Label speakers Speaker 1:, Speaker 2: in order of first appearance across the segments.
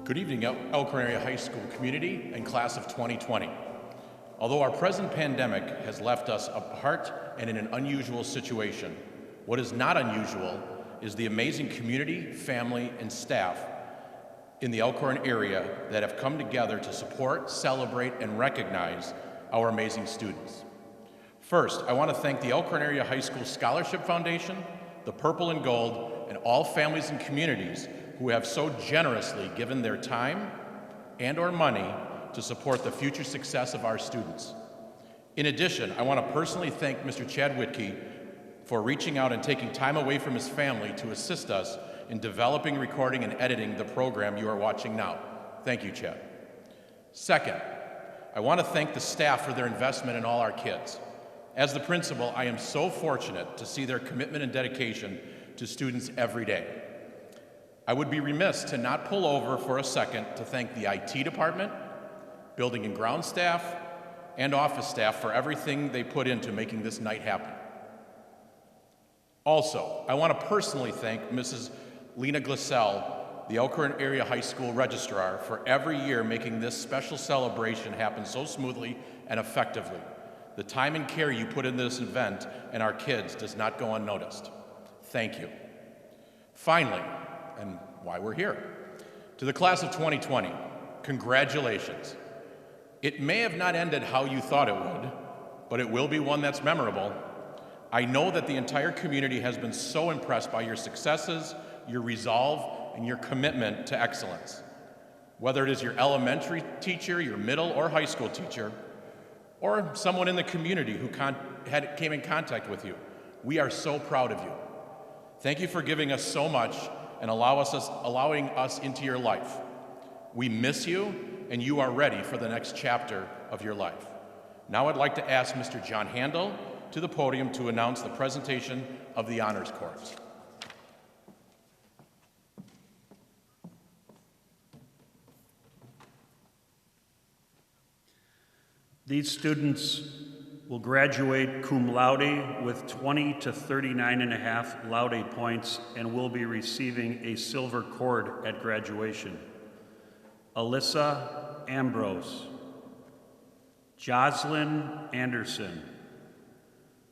Speaker 1: Good evening, Elkhorn Area High School community and class of 2020. Although our present pandemic has left us apart and in an unusual situation, what is not unusual is the amazing community, family, and staff in the Elkhorn area that have come together to support, celebrate, and recognize our amazing students. First, I want to thank the Elkhorn Area High School Scholarship Foundation, the Purple and Gold, and all families and communities who have so generously given their time and/or money to support the future success of our students. In addition, I want to personally thank Mr. Chad Whitkey for reaching out and taking time away from his family to assist us in developing, recording, and editing the program you are watching now. Thank you, Chad. Second, I want to thank the staff for their investment in all our kids. As the principal, I am so fortunate to see their commitment and dedication to students every day. I would be remiss to not pull over for a second to thank the IT department, building and ground staff, and office staff for everything they put into making this night happen. Also, I want to personally thank Mrs. Lena Glissell, the Elkhorn Area High School Registrar, for every year making this special celebration happen so smoothly and effectively. The time and care you put in this event and our kids does not go unnoticed. Thank you. Finally, and why we're here, to the class of 2020, congratulations. It may have not ended how you thought it would, but it will be one that's memorable. I know that the entire community has been so impressed by your successes, your resolve, and your commitment to excellence. Whether it is your elementary teacher, your middle or high school teacher, or someone in the community who came in contact with you, we are so proud of you. Thank you for giving us so much and allowing us into your life. We miss you, and you are ready for the next chapter of your life. Now I'd like to ask Mr. John Handel to the podium to announce the presentation of the Honors Corps.
Speaker 2: These students will graduate cum laude with 20 to 39.5 laude points and will be receiving a silver cord at graduation. Alyssa Ambrose, Jocelyn Anderson,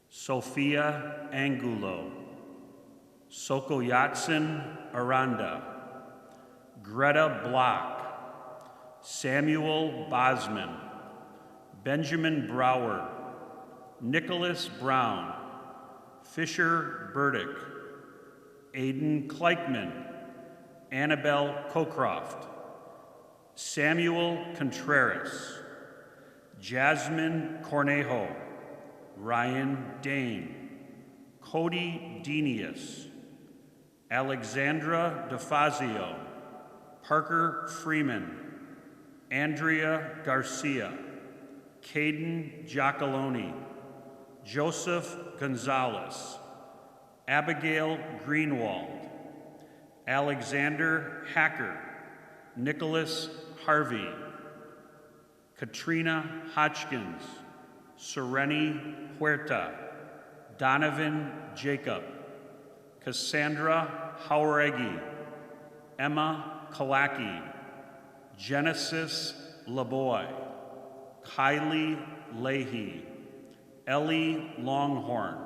Speaker 2: Sophia Angulo, Sokoyatsin Aranda, Greta Block, Samuel Bosman, Benjamin Brower, Nicholas Brown, Fisher Burdick, Aiden Kleichman, Annabelle Cockcroft, Samuel Contreras, Jasmine Cornejo, Ryan Dane, Cody Denius, Alexandra DeFazio, Parker Freeman, Andrea Garcia, Caden Giacalone, Joseph Gonzalez, Abigail Greenwald, Alexander Hacker, Nicholas Harvey, Katrina Hodgkins, Sereni Huerta, Donovan Jacob, Cassandra Hauregui, Emma Kalaki, Genesis Laboy, Kylie Leahy, Ellie Longhorn,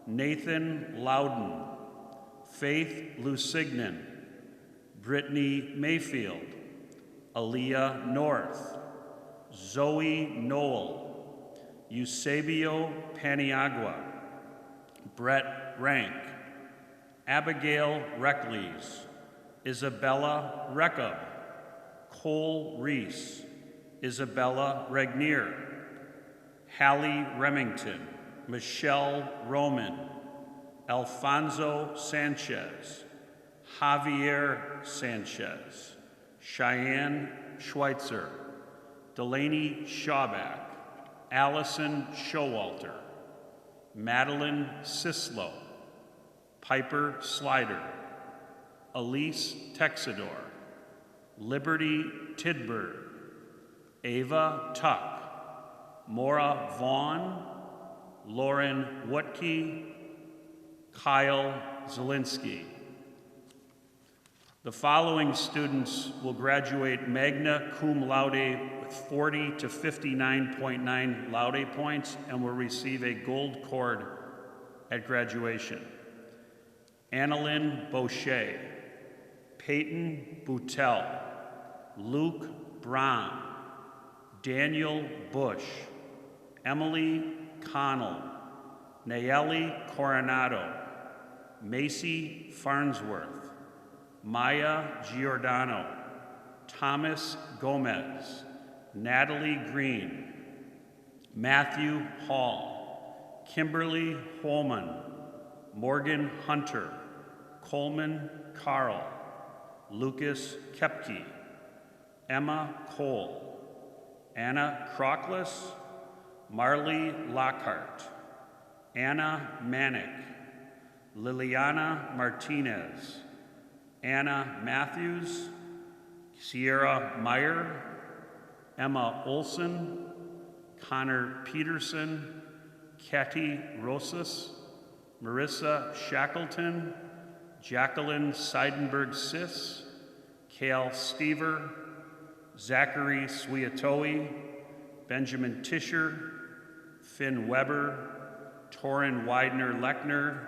Speaker 2: Nathan Loudon, Faith Lusignan, Brittany Mayfield, Aaliyah North, Zoe Noel, Eusebio Paniagua, Brett Rank, Abigail Reckles, Isabella Reckup, Cole Reese, Isabella Regnier, Hallie Remington, Michelle Roman, Alfonso Sanchez, Javier Sanchez, Cheyenne Schweitzer, Delaney Schauback, Allison Showalter, Madeline Sislo, Piper Slider, Elise Texador, Liberty Tidbird, Ava Tuck, Maura Vaughn, Lauren Wutke, Kyle Zielinski. The following students will graduate magna cum laude with 40 to 59.9 laude points and will receive a gold cord at graduation. Annalyn Boucher, Peyton Boutel, Luke Braun, Daniel Bush, Emily Connell, Nayeli Coronado, Macy Farnsworth, Maya Giordano, Thomas Gomez, Natalie Green, Matthew Hall, Kimberly Holman, Morgan Hunter, Coleman Carl, Lucas Kepke, Emma Cole, Anna Crockless, Marley Lockhart, Anna Manick, Liliana Martinez, Anna Matthews, Sierra Meyer, Emma Olson, Connor Peterson, Katty Rosas, Marissa Shackleton, Jacqueline Seidenberg-Sis, Kale Stever, Zachary Swiatowi, Benjamin Tischer, Finn Weber, Torin Widener-Lechner,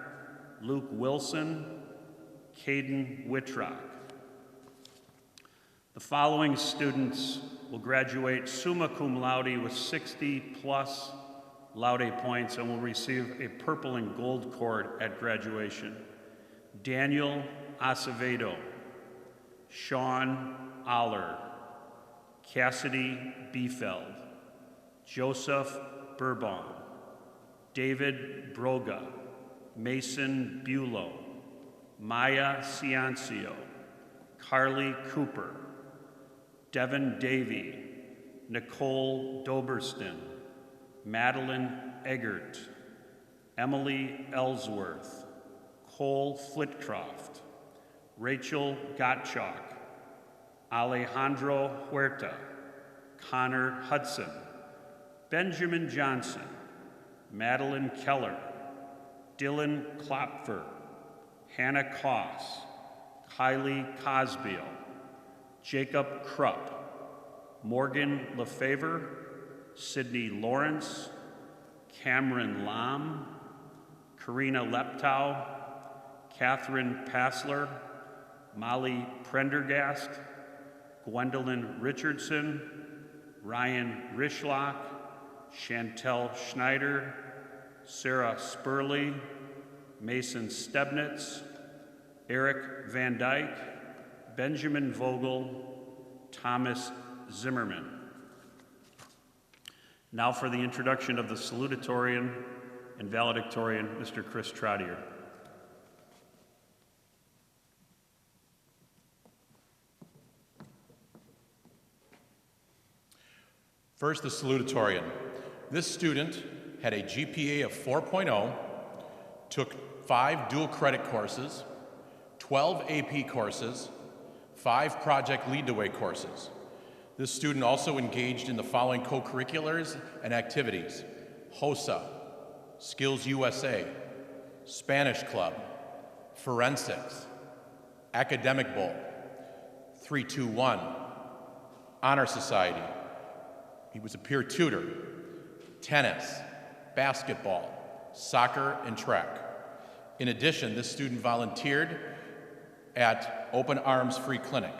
Speaker 2: Luke Wilson, Caden Whitrock. The following students will graduate summa cum laude with 60 plus laude points and will receive a purple and gold cord at graduation. Daniel Acevedo, Sean Aller, Cassidy Biefeld, Joseph Burbaum, David Broga, Mason Bulow, Maya Ciancio, Carly Cooper, Devin Davey, Nicole Doberston, Madeline Eggert, Emily Ellsworth, Cole Flitcroft, Rachel Gottschalk, Alejandro Huerta, Connor Hudson, Benjamin Johnson, Madeline Keller, Dylan Klopfer, Hannah Koss, Kylie Cosbeil, Jacob Krupp, Morgan Lefevre, Sydney Lawrence, Cameron Lam, Karina Leptow, Catherine Passler, Molly Prendergast, Gwendolyn Richardson, Ryan Rishlock, Chantel Schneider, Sarah Spurley, Mason Stebnitz, Eric Van Dyke, Benjamin Vogel, Thomas Zimmerman. Now for the introduction of the salutatorian and valedictorian, Mr. Chris Trottier.
Speaker 1: First, the salutatorian. This student had a GPA of 4.0, took 5 dual credit courses, 12 AP courses, 5 project lead-the-way courses. This student also engaged in the following co-curriculars and activities: HOSA, Skills USA, Spanish Club, Forensics, Academic Bowl, 3-2-1, Honor Society. He was a peer tutor, tennis, basketball, soccer, and track. In addition, this student volunteered at Open Arms Free Clinic.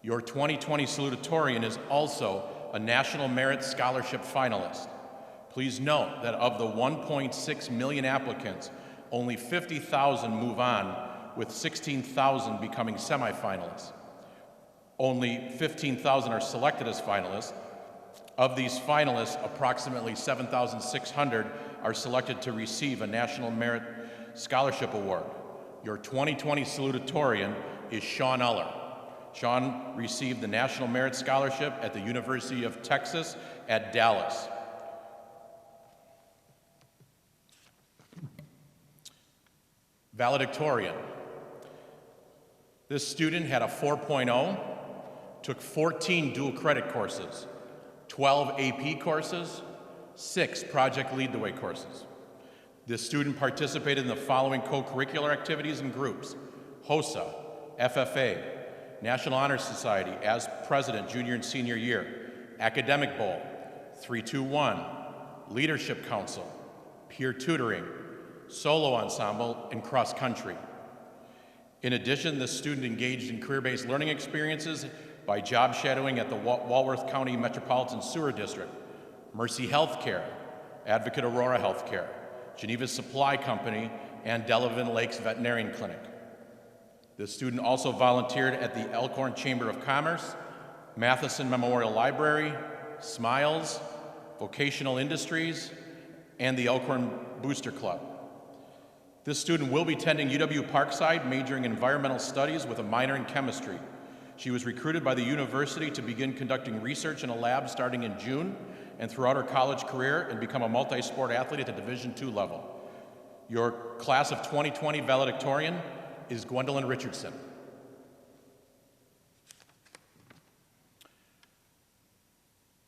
Speaker 1: Your 2020 salutatorian is also a National Merit Scholarship finalist. Please note that of the 1.6 million applicants, only 50,000 move on, with 16,000 becoming semifinalists. Only 15,000 are selected as finalists. Of these finalists, approximately 7,600 are selected to receive a National Merit Scholarship Award. Your 2020 salutatorian is Sean Uller. Sean received the National Merit Scholarship at the University of Texas at Dallas. Valedictorian. This student had a 4.0, took 14 dual credit courses, 12 AP courses, 6 project lead-the-way courses. This student participated in the following co-curricular activities and groups: HOSA, FFA, National Honor Society as president junior and senior year, Academic Bowl, 321, Leadership Council, peer tutoring, solo ensemble, and cross country. In addition, the student engaged in career-based learning experiences by job shadowing at the Walworth County Metropolitan Sewer District, Mercy Healthcare, Advocate Aurora Healthcare, Geneva Supply Company, and Delavan Lakes Veterinarian Clinic. The student also volunteered at the Elkhorn Chamber of Commerce, Matheson Memorial Library, Smiles, Vocational Industries, and the Elkhorn Booster Club. This student will be attending UW Parkside, majoring in environmental studies with a minor in chemistry. She was recruited by the university to begin conducting research in a lab starting in June and throughout her college career and become a multi-sport athlete at the Division II level. Your class of 2020 valedictorian is Gwendolyn Richardson.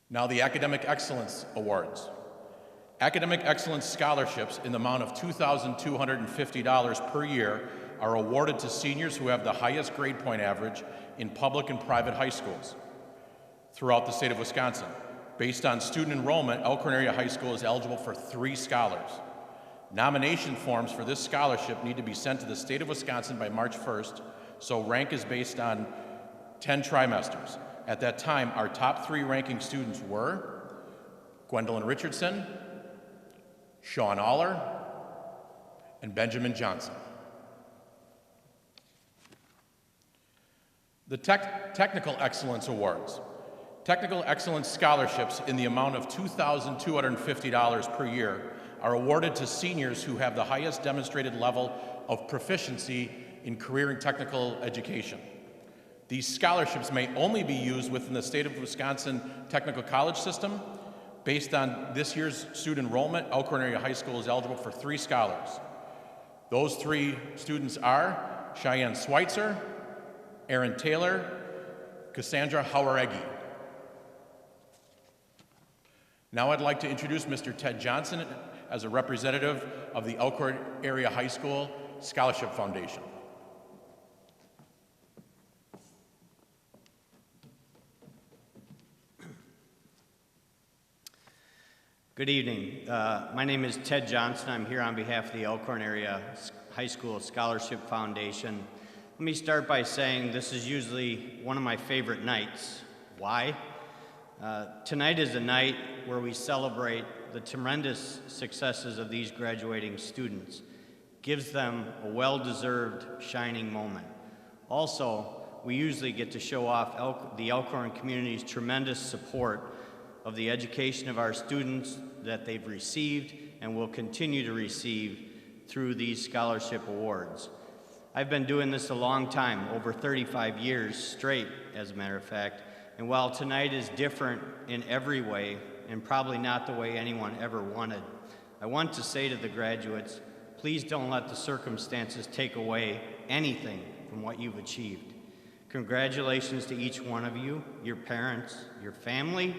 Speaker 1: Now the Academic Excellence Awards. Academic Excellence Scholarships in the amount of $2,250 per year are awarded to seniors who have the highest grade point average in public and private high schools throughout the state of Wisconsin. Based on student enrollment, Elkhorn Area High School is eligible for 3 scholars. Nomination forms for this scholarship need to be sent to the state of Wisconsin by March 1st, so rank is based on 10 trimesters. At that time, our top 3 ranking students were Gwendolyn Richardson, Sean Aller, and Benjamin Johnson. The Technical Excellence Awards. Technical Excellence Scholarships in the amount of $2,250 per year are awarded to seniors who have the highest demonstrated level of proficiency in career and technical education. These scholarships may only be used within the state of Wisconsin technical college system. Based on this year's student enrollment, Elkhorn Area High School is eligible for 3 scholars. Those 3 students are Cheyenne Schweitzer, Aaron Taylor, Cassandra Haueregi. Now I'd like to introduce Mr. Ted Johnson as a representative of the Elkhorn Area High School Scholarship Foundation.
Speaker 3: Good evening. My name is Ted Johnson. I'm here on behalf of the Elkhorn Area High School Scholarship Foundation. Let me start by saying this is usually one of my favorite nights. Why? Tonight is a night where we celebrate the tremendous successes of these graduating students. Gives them a well-deserved shining moment. Also, we usually get to show off the Elkhorn community's tremendous support of the education of our students that they've received and will continue to receive through these scholarship awards. I've been doing this a long time, over 35 years straight, as a matter of fact, and while tonight is different in every way, and probably not the way anyone ever wanted, I want to say to the graduates, please don't let the circumstances take away anything from what you've achieved. Congratulations to each one of you, your parents, your family,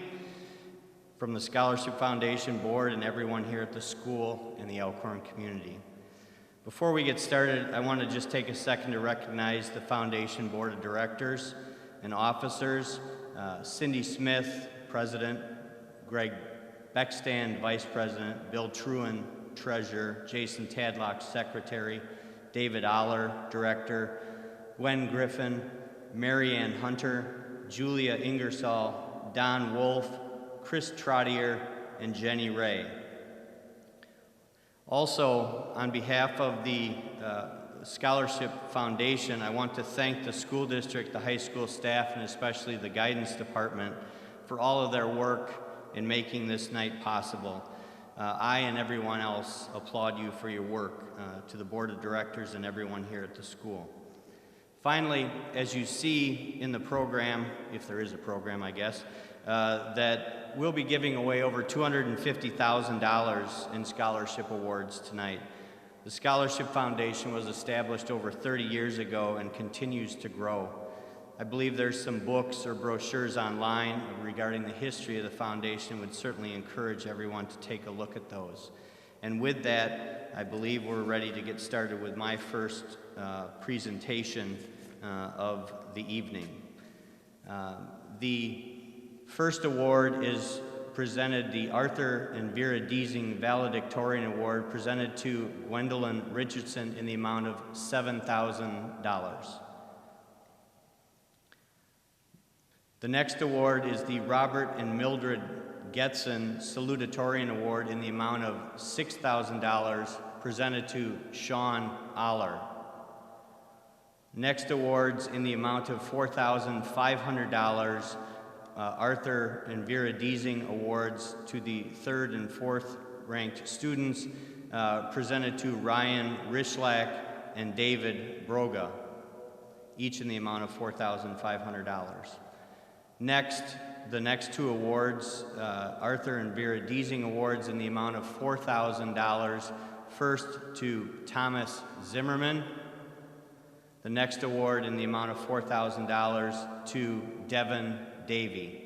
Speaker 3: from the Scholarship Foundation Board and everyone here at the school and the Elkhorn community. Before we get started, I want to just take a second to recognize the Foundation Board of Directors and officers, Cindy Smith, President, Greg Beckstand, Vice President, Bill Truan, Treasurer, Jason Tadlock, Secretary, David Aller, Director, Gwen Griffin, Mary Ann Hunter, Julia Ingersoll, Don Wolf, Chris Trottier, and Jenny Ray. Also, on behalf of the Scholarship Foundation, I want to thank the school district, the high school staff, and especially the guidance department for all of their work in making this night possible. I and everyone else applaud you for your work, to the board of directors and everyone here at the school. Finally, as you see in the program, if there is a program, I guess, that we'll be giving away over $250,000 in scholarship awards tonight. The Scholarship Foundation was established over 30 years ago and continues to grow. I believe there's some books or brochures online regarding the history of the foundation. Would certainly encourage everyone to take a look at those. And with that, I believe we're ready to get started with my first presentation of the evening. The first award is presented, the Arthur and Vera Deasing Valedictorian Award, presented to Gwendolyn Richardson in the amount of $7,000. The next award is the Robert and Mildred Getson Salutatorian Award in the amount of $6,000, presented to Sean Aller. Next awards in the amount of $4,500, Arthur and Vera Deasing Awards to the 3rd and 4th ranked students, presented to Ryan Rishlak and David Broga, each in the amount of $4,500. Next, the next two awards, Arthur and Vera Deasing Awards in the amount of $4,000, first to Thomas Zimmerman. The next award in the amount of $4,000 to Devin Davey.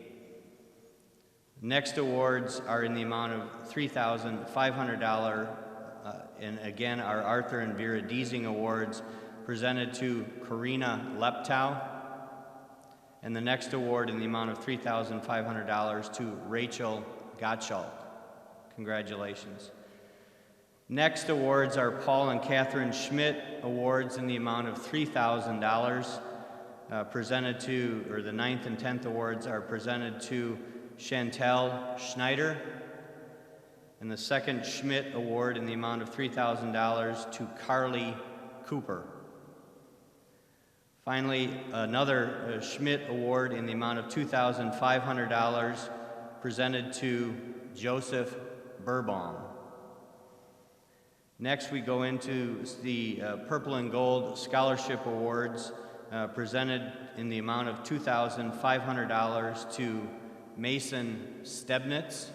Speaker 3: Next awards are in the amount of $3,500, and again are Arthur and Vera Deasing Awards, presented to Karina Leptow. And the next award in the amount of $3,500 to Rachel Gottschalk. Congratulations. Next awards are Paul and Catherine Schmidt Awards in the amount of $3,000, presented to, or the 9th and 10th awards are presented to Chantel Schneider, and the second Schmidt Award in the amount of $3,000 to Carly Cooper. Finally, another Schmidt Award in the amount of $2,500, presented to Joseph Burbaum. Next, we go into the Purple and Gold Scholarship Awards, presented in the amount of $2,500 to Mason Stebnitz.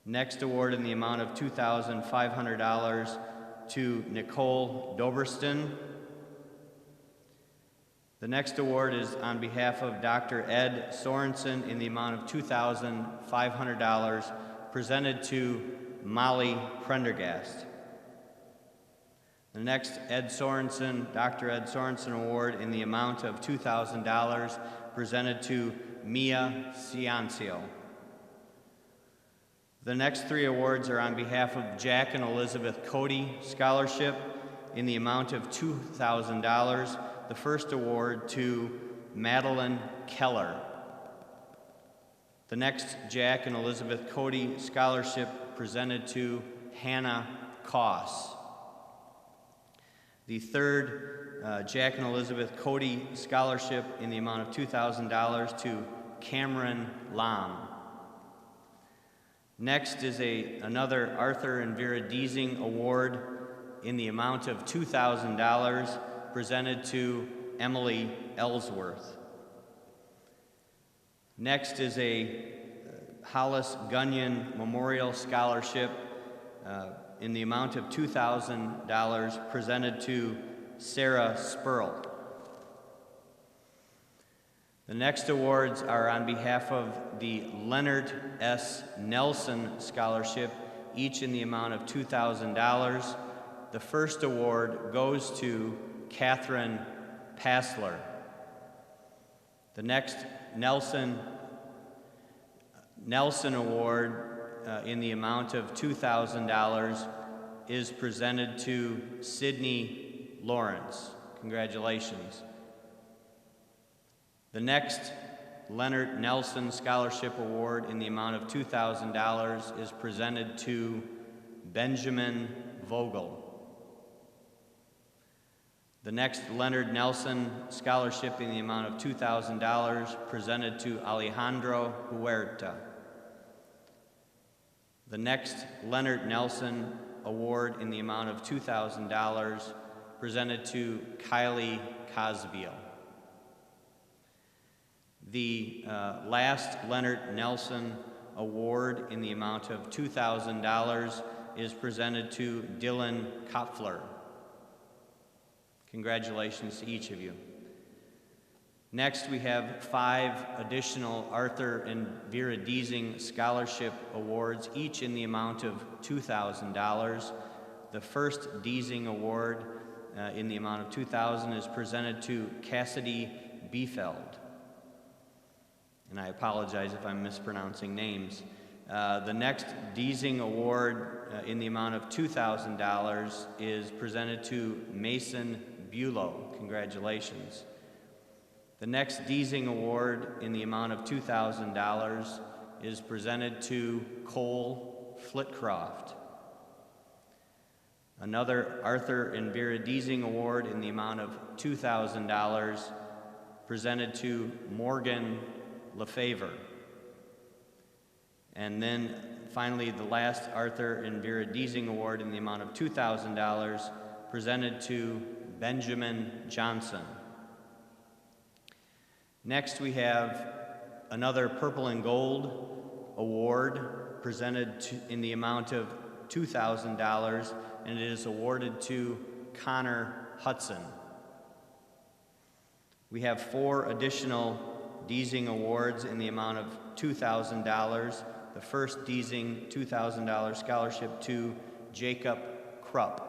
Speaker 3: Next award in the amount of $2,500 to Nicole Doberston. The next award is on behalf of Dr. Ed Sorensen in the amount of $2,500, presented to Molly Prendergast. The next Dr. Ed Sorensen Award in the amount of $2,000, presented to Mia Ciancio. The next three awards are on behalf of Jack and Elizabeth CODY Scholarship in the amount of $2,000. The first award to Madeline Keller. The next Jack and Elizabeth CODY Scholarship presented to Hannah Koss. The third Jack and Elizabeth CODY Scholarship in the amount of $2,000 to Cameron Lam. Next is another Arthur and Vera Deasing Award in the amount of $2,000, presented to Emily Ellsworth. Next is a Hollis Gunyon Memorial Scholarship in the amount of $2,000, presented to Sarah Spurl. The next awards are on behalf of the Leonard S. Nelson Scholarship, each in the amount of $2,000. The first award goes to Catherine Passler. The next Nelson Award in the amount of $2,000 is presented to Sydney Lawrence. Congratulations. The next Leonard Nelson Scholarship Award in the amount of $2,000 is presented to Benjamin Vogel. The next Leonard Nelson Scholarship in the amount of $2,000 presented to Alejandro Huerta. The next Leonard Nelson Award in the amount of $2,000 presented to Kylie Cosville. The last Leonard Nelson Award in the amount of $2,000 is presented to Dylan Kopfler. Congratulations to each of you. Next, we have 5 additional Arthur and Vera Deasing Scholarship Awards, each in the amount of $2,000. The first Deasing Award in the amount of $2,000 is presented to Cassidy Biefeld. And I apologize if I'm mispronouncing names. The next Deasing Award in the amount of $2,000 is presented to Mason Bulow. Congratulations. The next Deasing Award in the amount of $2,000 is presented to Cole Flitcroft. Another Arthur and Vera Deasing Award in the amount of $2,000 presented to Morgan LaFavor. And then finally, the last Arthur and Vera Deasing Award in the amount of $2,000 presented to Benjamin Johnson. Next, we have another Purple and Gold Award presented in the amount of $2,000, and it is awarded to Connor Hudson. We have 4 additional Deasing Awards in the amount of $2,000. The first Deasing $2,000 scholarship to Jacob Krupp.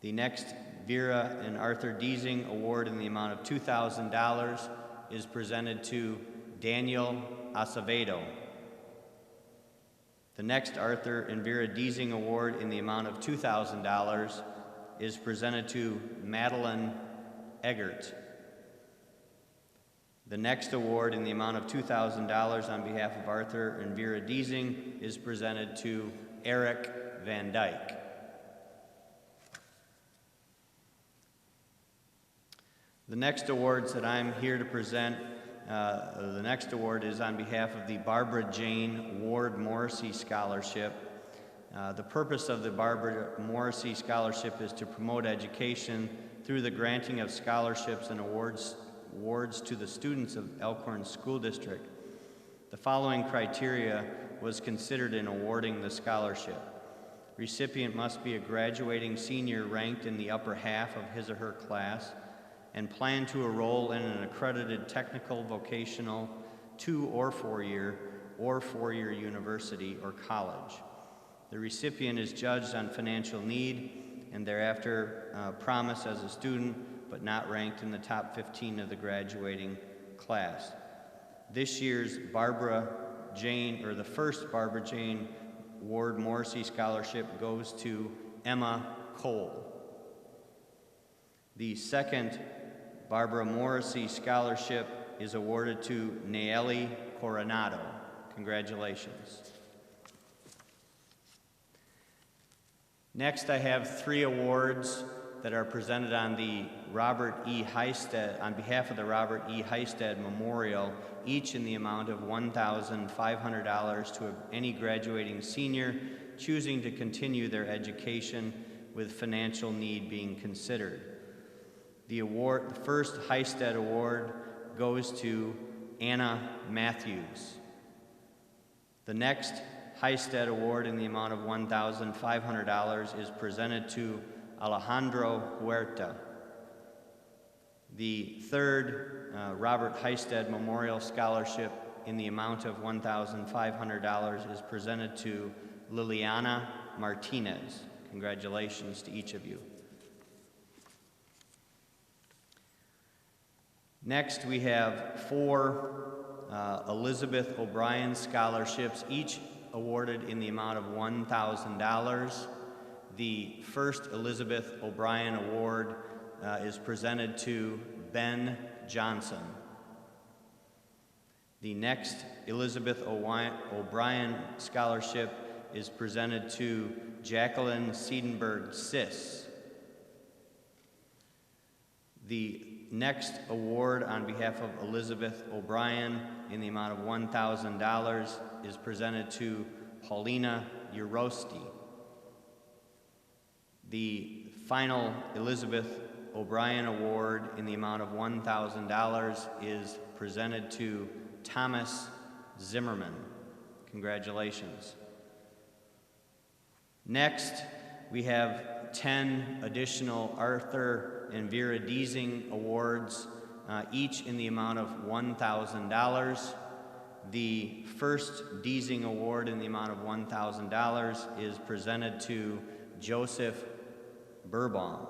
Speaker 3: The next Vera and Arthur Deasing Award in the amount of $2,000 is presented to Daniel Acevedo. The next Arthur and Vera Deasing Award in the amount of $2,000 is presented to Madeline Eggert. The next award in the amount of $2,000 on behalf of Arthur and Vera Deasing is presented to Eric Van Dyke. The next awards that I'm here to present, the next award is on behalf of the Barbara Jane Ward Morrissey Scholarship. The purpose of the Barbara Morrissey Scholarship is to promote education through the granting of scholarships and awards to the students of Elkhorn School District. The following criteria was considered in awarding the scholarship. Recipient must be a graduating senior ranked in the upper half of his or her class and plan to enroll in an accredited technical, vocational, 2- or 4-year university or college. The recipient is judged on financial need and thereafter promised as a student, but not ranked in the top 15 of the graduating class. This year's the first Barbara Jane Ward Morrissey Scholarship goes to Emma Cole. The second Barbara Morrissey Scholarship is awarded to Nayeli Coronado. Congratulations. Next, I have 3 awards that are presented on the on behalf of the Robert E. Heisted Memorial, each in the amount of $1,500 to any graduating senior choosing to continue their education with financial need being considered. The first Heisted Award goes to Anna Matthews. The next Heisted Award in the amount of $1,500 is presented to Alejandro Huerta. The third Robert Heisted Memorial Scholarship in the amount of $1,500 is presented to Liliana Martinez. Congratulations to each of you. Next, we have 4 Elizabeth O'Brien scholarships, each awarded in the amount of $1,000. The first Elizabeth O'Brien Award is presented to Ben Johnson. The next Elizabeth O'Brien Scholarship is presented to Jacqueline Siedenberg Sis. The next award on behalf of Elizabeth O'Brien in the amount of $1,000 is presented to Paulina Urosti. The final Elizabeth O'Brien Award in the amount of $1,000 is presented to Thomas Zimmerman. Congratulations. Next, we have 10 additional Arthur and Vera Deasing Awards, each in the amount of $1,000. The first Deasing Award in the amount of $1,000 is presented to Joseph Burbaum.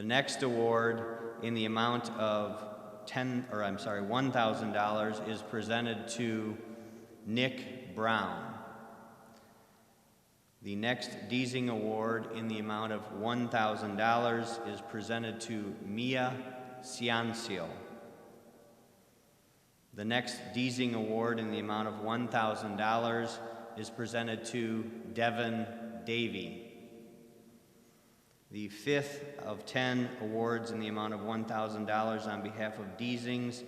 Speaker 3: The next award in the amount of $1,000 is presented to Nick Brown. The next Deasing Award in the amount of $1,000 is presented to Mia Ciancio. The next Deasing Award in the amount of $1,000 is presented to Devin Davey. The fifth of 10 awards in the amount of $1,000 on behalf of Deasings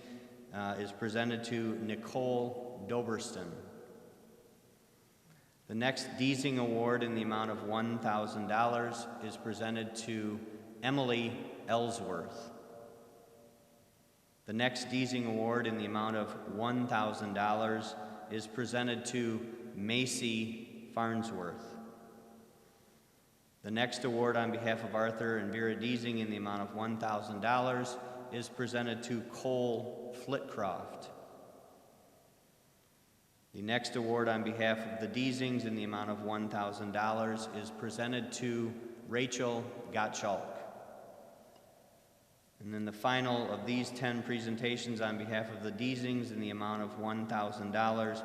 Speaker 3: is presented to Nicole Doberston. The next Deasing Award in the amount of $1,000 is presented to Emily Ellsworth. The next Deasing Award in the amount of $1,000 is presented to Macy Farnsworth. The next award on behalf of Arthur and Vera Deasing in the amount of $1,000 is presented to Cole Flitcroft. The next award on behalf of the Deasings in the amount of $1,000 is presented to Rachel Gottschalk. And then the final of these 10 presentations on behalf of the Deasings in the amount of $1,000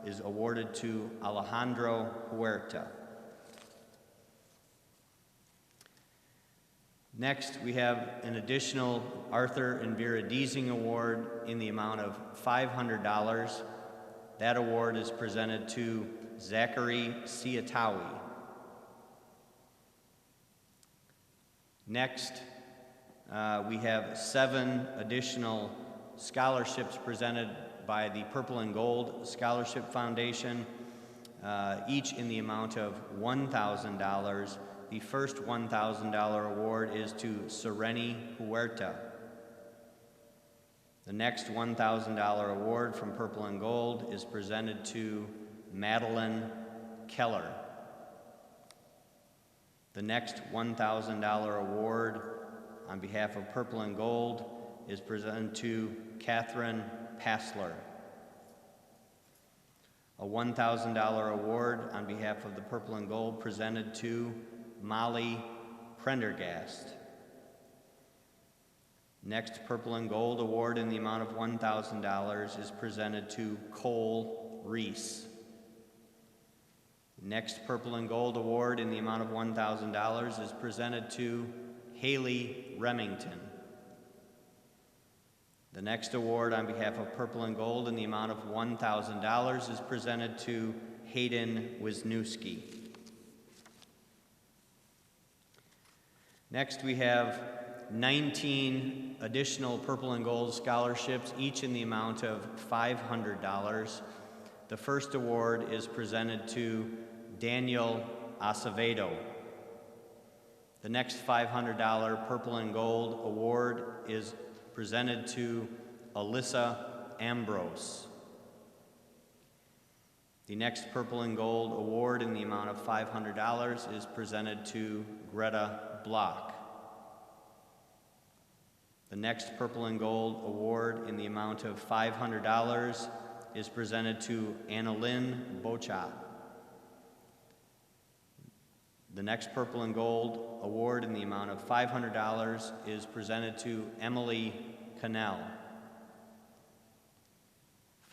Speaker 3: is awarded to Alejandro Huerta. Next, we have an additional Arthur and Vera Deasing Award in the amount of $500. That award is presented to Zachary Siatawi. Next, we have 7 additional scholarships presented by the Purple and Gold Scholarship Foundation, each in the amount of $1,000. The first $1,000 award is to Sereni Huerta. The next $1,000 award from Purple and Gold is presented to Madeline Keller. The next $1,000 award on behalf of Purple and Gold is presented to Catherine Passler. A $1,000 award on behalf of the Purple and Gold presented to Molly Prendergast. Next Purple and Gold award in the amount of $1,000 is presented to Cole Reese. Next Purple and Gold award in the amount of $1,000 is presented to Haley Remington. The next award on behalf of Purple and Gold in the amount of $1,000 is presented to Hayden Wisniewski. Next, we have 19 additional Purple and Gold scholarships, each in the amount of $500. The first award is presented to Daniel Acevedo. The next $500 Purple and Gold award is presented to Alyssa Ambrose. The next Purple and Gold award in the amount of $500 is presented to Greta Block. The next Purple and Gold award in the amount of $500 is presented to Annalyn Bochat. The next Purple and Gold award in the amount of $500 is presented to Emily Cannell.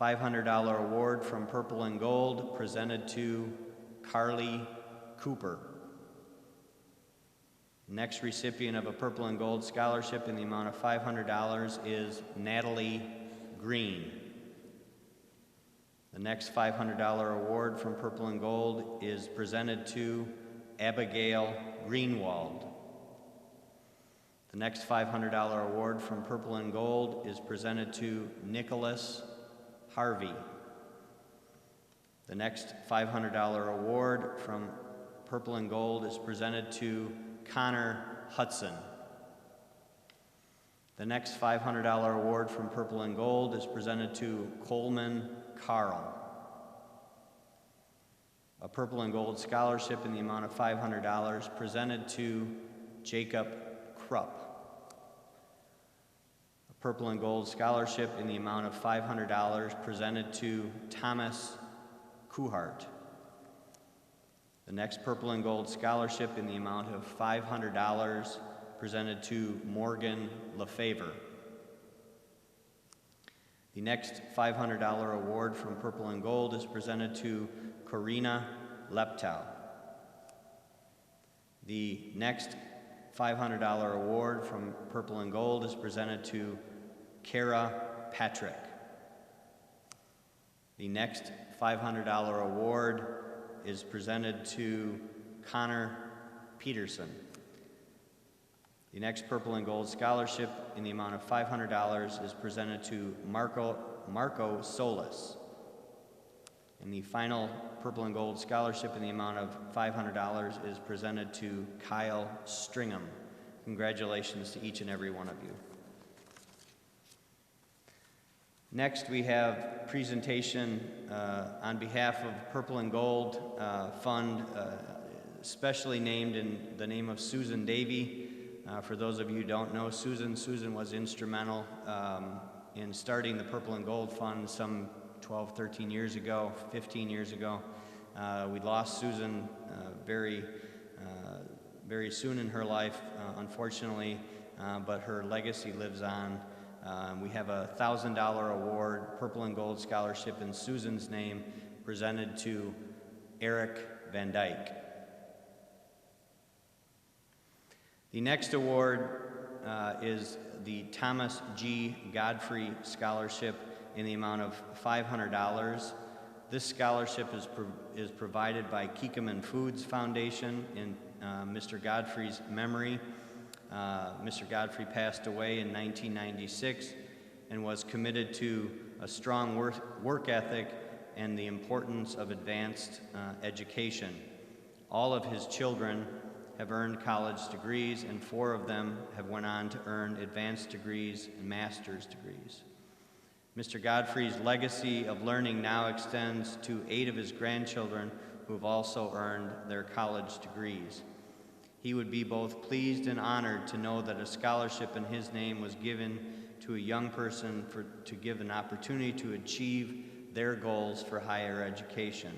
Speaker 3: $500 award from Purple and Gold presented to Carly Cooper. Next recipient of a Purple and Gold scholarship in the amount of $500 is Natalie Green. The next $500 award from Purple and Gold is presented to Abigail Greenwald. The next $500 award from Purple and Gold is presented to Nicholas Harvey. The next $500 award from Purple and Gold is presented to Connor Hudson. The next $500 award from Purple and Gold is presented to Coleman Carl. A Purple and Gold scholarship in the amount of $500 presented to Jacob Krupp. A Purple and Gold scholarship in the amount of $500 presented to Thomas Kuhart. The next Purple and Gold scholarship in the amount of $500 presented to Morgan LaFavor. The next $500 award from Purple and Gold is presented to Corina Leptow. The next $500 award from Purple and Gold is presented to Kara Patrick. The next $500 award is presented to Connor Peterson. The next Purple and Gold scholarship in the amount of $500 is presented to Marco Solis. And the final Purple and Gold scholarship in the amount of $500 is presented to Kyle Stringham. Congratulations to each and every one of you. Next, we have presentation on behalf of Purple and Gold Fund, specially named in the name of Susan Davey. For those of you who don't know Susan was instrumental in starting the Purple and Gold Fund some 12, 13 years ago, 15 years ago. We lost Susan very soon in her life, unfortunately, but her legacy lives on. We have a $1,000 award, Purple and Gold scholarship in Susan's name, presented to Eric Van Dyke. The next award is the Thomas G. Godfrey Scholarship in the amount of $500. This scholarship is provided by Kikkoman Foods Foundation in Mr. Godfrey's memory. Mr. Godfrey passed away in 1996 and was committed to a strong work ethic and the importance of advanced education. All of his children have earned college degrees, and 4 of them have went on to earn advanced degrees and master's degrees. Mr. Godfrey's legacy of learning now extends to 8 of his grandchildren who have also earned their college degrees. He would be both pleased and honored to know that a scholarship in his name was given to a young person to give an opportunity to achieve their goals for higher education.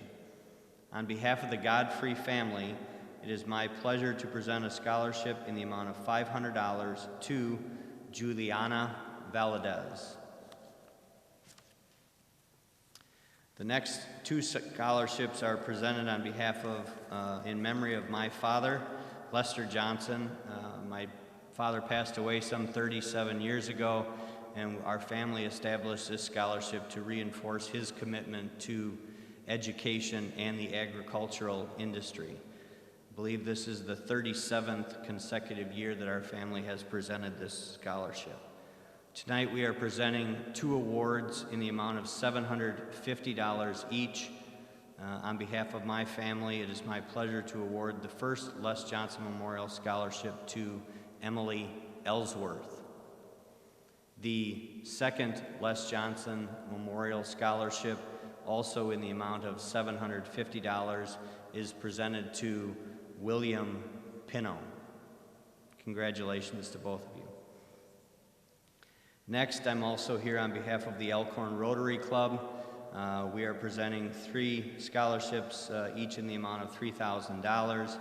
Speaker 3: On behalf of the Godfrey family, it is my pleasure to present a scholarship in the amount of $500 to Juliana Valadez. The next 2 scholarships are presented on behalf of, in memory of my father, Lester Johnson. My father passed away some 37 years ago, and our family established this scholarship to reinforce his commitment to education and the agricultural industry. I believe this is the 37th consecutive year that our family has presented this scholarship. Tonight we are presenting 2 awards in the amount of $750 each. On behalf of my family, it is my pleasure to award the first Les Johnson Memorial Scholarship to Emily Ellsworth. The second Les Johnson Memorial Scholarship, also in the amount of $750, is presented to William Pino. Congratulations to both of you. Next, I'm also here on behalf of the Elkhorn Rotary Club. We are presenting 3 scholarships, each in the amount of $3,000.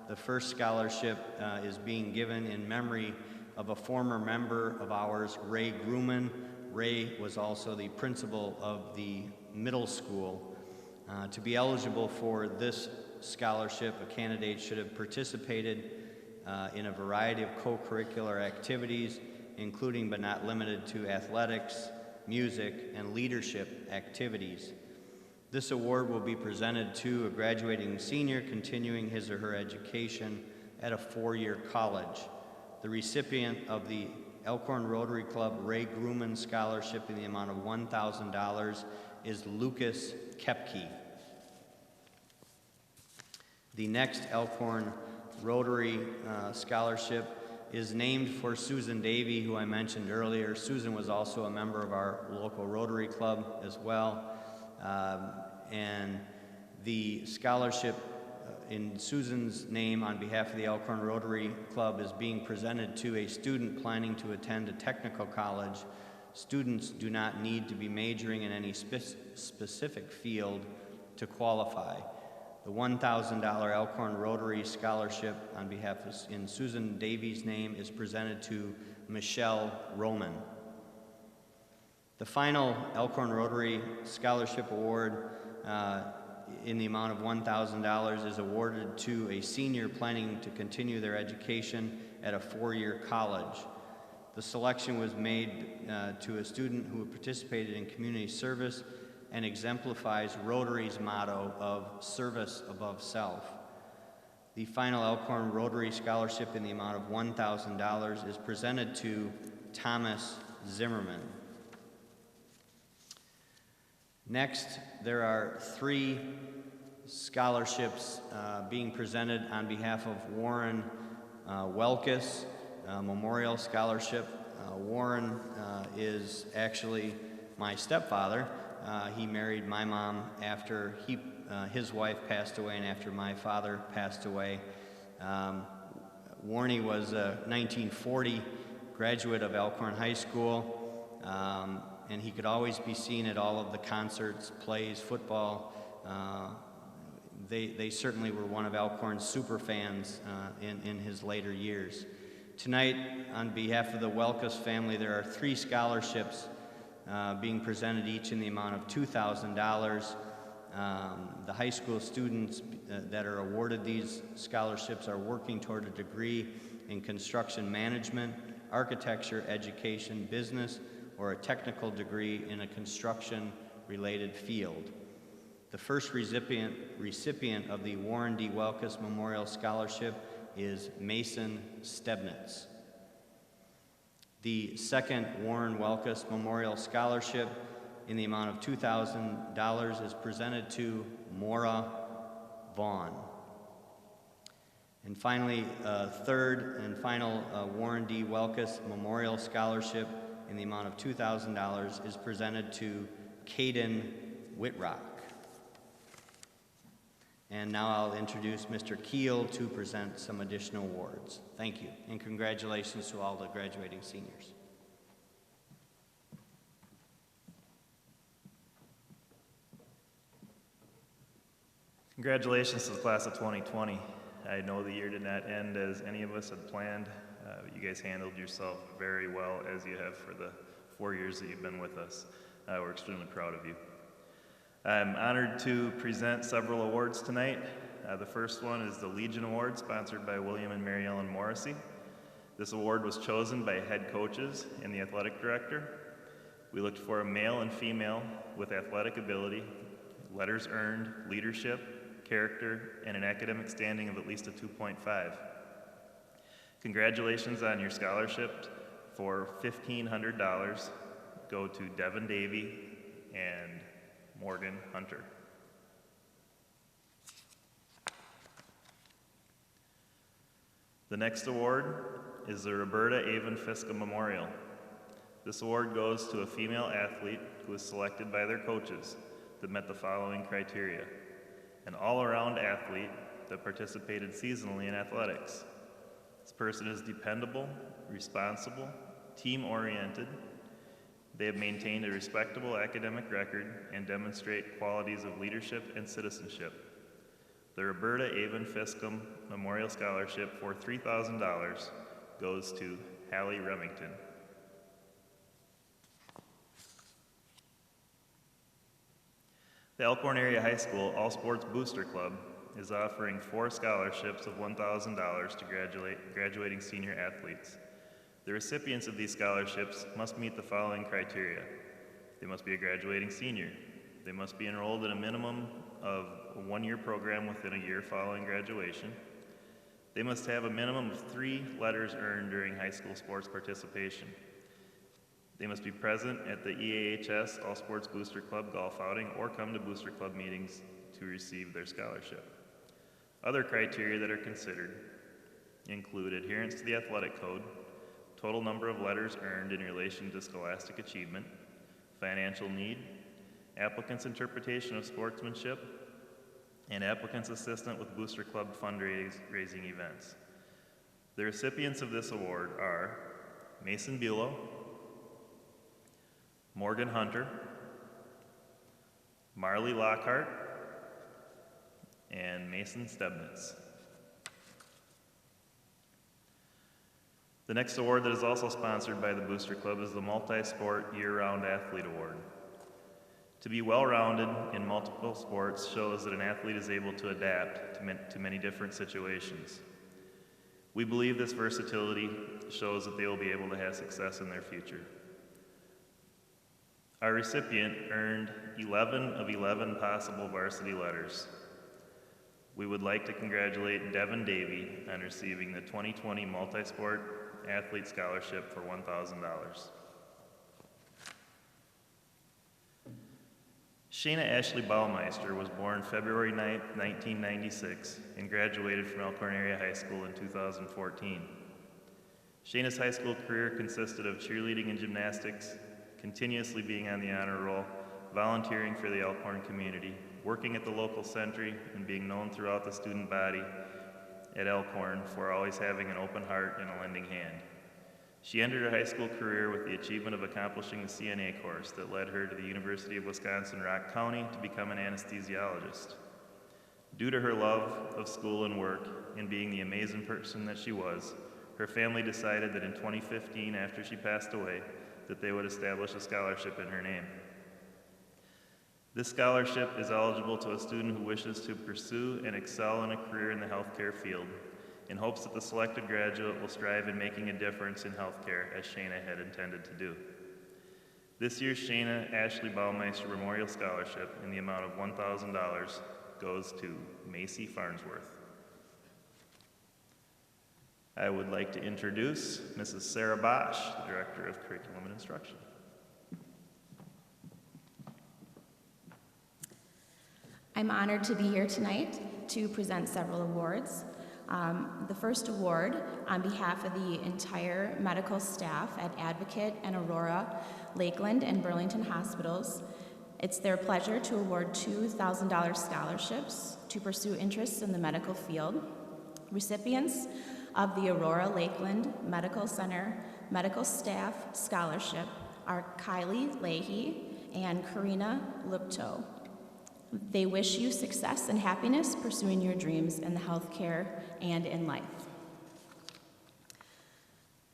Speaker 3: The first scholarship is being given in memory of a former member of ours, Ray GRUMAN. Ray was also the principal of the middle school. To be eligible for this scholarship, a candidate should have participated in a variety of co-curricular activities, including but not limited to athletics, music, and leadership activities. This award will be presented to a graduating senior continuing his or her education at a 4-year college. The recipient of the Elkhorn Rotary Club Ray GRUMAN Scholarship in the amount of $1,000 is Lucas Kepke. The next Elkhorn Rotary Scholarship is named for Susan Davey, who I mentioned earlier. Susan was also a member of our local Rotary Club as well. And the scholarship in Susan's name on behalf of the Elkhorn Rotary Club is being presented to a student planning to attend a technical college. Students do not need to be majoring in any specific field to qualify. The $1,000 Elkhorn Rotary Scholarship on behalf of, in Susan Davies' name, is presented to Michelle Roman. The final Elkhorn Rotary Scholarship Award in the amount of $1,000 is awarded to a senior planning to continue their education at a four-year college. The selection was made to a student who participated in community service and exemplifies Rotary's motto of service above self. The final Elkhorn Rotary Scholarship in the amount of $1,000 is presented to Thomas Zimmerman. Next, there are three scholarships being presented on behalf of Warren Welkus, Memorial Scholarship. Warren is actually my stepfather. He married my mom after his wife passed away and after my father passed away. Warnie was a 1940 graduate of Elkhorn High School, and he could always be seen at all of the concerts, plays, football. They certainly were one of Elkhorn's super fans in his later years. Tonight, on behalf of the Welkus family, there are three scholarships being presented, each in the amount of $2,000. The high school students that are awarded these scholarships are working toward a degree in construction management, architecture, education, business, or a technical degree in a construction-related field. The first recipient of the Warren D. Welkus Memorial Scholarship is Mason Stebnitz. The second Warren Welkus Memorial Scholarship in the amount of $2,000 is presented to Maura Vaughn. And finally, third and final Warren D. Welkus Memorial Scholarship in the amount of $2,000 is presented to Caden Whitrock. And now I'll introduce Mr. Keel to present some additional awards. Thank you, and congratulations to all the graduating seniors.
Speaker 4: Congratulations to the class of 2020. I know the year did not end as any of us had planned. You guys handled yourself very well, as you have for the 4 years that you've been with us. We're extremely proud of you. I'm honored to present several awards tonight. The first one is the Legion Award, sponsored by William and Mary Ellen Morrissey. This award was chosen by head coaches and the athletic director. We looked for a male and female with athletic ability, letters earned, leadership, character, and an academic standing of at least a 2.5. Congratulations on your scholarship. For $1,500, go to Devin Davey and Morgan Hunter. The next award is the Roberta Avon Fiska Memorial. This award goes to a female athlete who was selected by their coaches that met the following criteria: an all-around athlete that participated seasonally in athletics. This person is dependable, responsible, team-oriented. They have maintained a respectable academic record and demonstrate qualities of leadership and citizenship. The Roberta Avon Fiska Memorial Scholarship for $3,000 goes to Hallie Remington. The Elkhorn Area High School All Sports Booster Club is offering 4 scholarships of $1,000 to graduating senior athletes. The recipients of these scholarships must meet the following criteria. They must be a graduating senior. They must be enrolled in a minimum of a 1-year program within a year following graduation. They must have a minimum of 3 letters earned during high school sports participation. They must be present at the EAHS All Sports Booster Club golf outing or come to Booster Club meetings to receive their scholarship. Other criteria that are considered include adherence to the athletic code, total number of letters earned in relation to scholastic achievement, financial need, applicant's interpretation of sportsmanship, and applicant's assistant with Booster Club fundraising events. The recipients of this award are Mason Bulow, Morgan Hunter, Marley Lockhart, and Mason Stebnitz. The next award that is also sponsored by the Booster Club is the Multi-Sport Year-Round Athlete Award. To be well-rounded in multiple sports shows that an athlete is able to adapt to many different situations. We believe this versatility shows that they will be able to have success in their future. Our recipient earned 11 of 11 possible varsity letters. We would like to congratulate Devin Davey on receiving the 2020 Multi-Sport Athlete Scholarship for $1,000. Shayna Ashley Baumeister was born February 9, 1996, and graduated from Elkhorn Area High School in 2014. Shayna's high school career consisted of cheerleading and gymnastics, continuously being on the honor roll, volunteering for the Elkhorn community, working at the local Sentry, and being known throughout the student body at Elkhorn for always having an open heart and a lending hand. She ended her high school career with the achievement of accomplishing the CNA course that led her to the University of Wisconsin-Rock County to become an anesthesiologist. Due to her love of school and work and being the amazing person that she was, her family decided that in 2015, after she passed away, that they would establish a scholarship in her name. This scholarship is eligible to a student who wishes to pursue and excel in a career in the healthcare field, in hopes that the selected graduate will strive in making a difference in healthcare as Shayna had intended to do. This year's Shayna Ashley Baumeister Memorial Scholarship in the amount of $1,000 goes to Macy Farnsworth. I would like to introduce Mrs. Sarah Bosch, the Director of Curriculum and Instruction.
Speaker 5: I'm honored to be here tonight to present several awards. The first award, on behalf of the entire medical staff at Advocate and Aurora, Lakeland, and Burlington hospitals, it's their pleasure to award $2,000 scholarships to pursue interests in the medical field. Recipients of the Aurora Lakeland Medical Center Medical Staff Scholarship are Kylie Leahy and Karina Lupto. They wish you success and happiness pursuing your dreams in the healthcare and in life.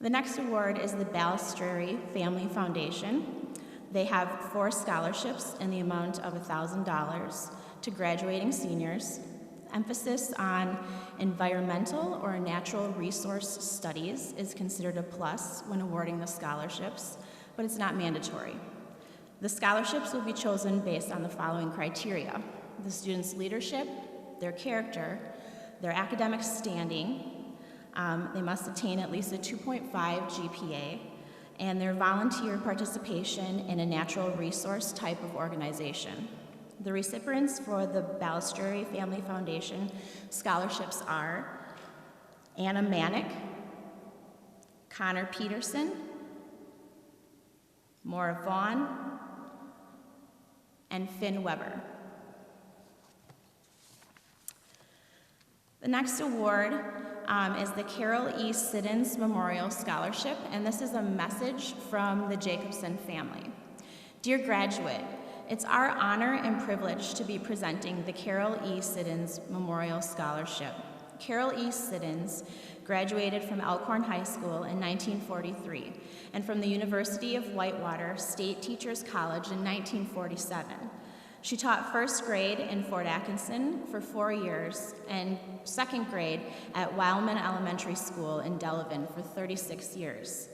Speaker 5: The next award is the Balestrieri Family Foundation. They have 4 scholarships in the amount of $1,000 to graduating seniors. Emphasis on environmental or natural resource studies is considered a plus when awarding the scholarships, but it's not mandatory. The scholarships will be chosen based on the following criteria: the student's leadership, their character, their academic standing, they must attain at least a 2.5 GPA, and their volunteer participation in a natural resource type of organization. The recipients for the Balestrieri Family Foundation scholarships are Anna Manick, Connor Peterson, Maura Vaughn, and Finn Weber. The next award is the Carol E. Siddons Memorial Scholarship, and this is a message from the Jacobson family. Dear graduate, it's our honor and privilege to be presenting the Carol E. Siddons Memorial Scholarship. Carol E. Siddons graduated from Elkhorn High School in 1943 and from the University of Whitewater State Teachers College in 1947. She taught first grade in Fort Atkinson for 4 years and second grade at Wildman Elementary School in Delavan for 36 years,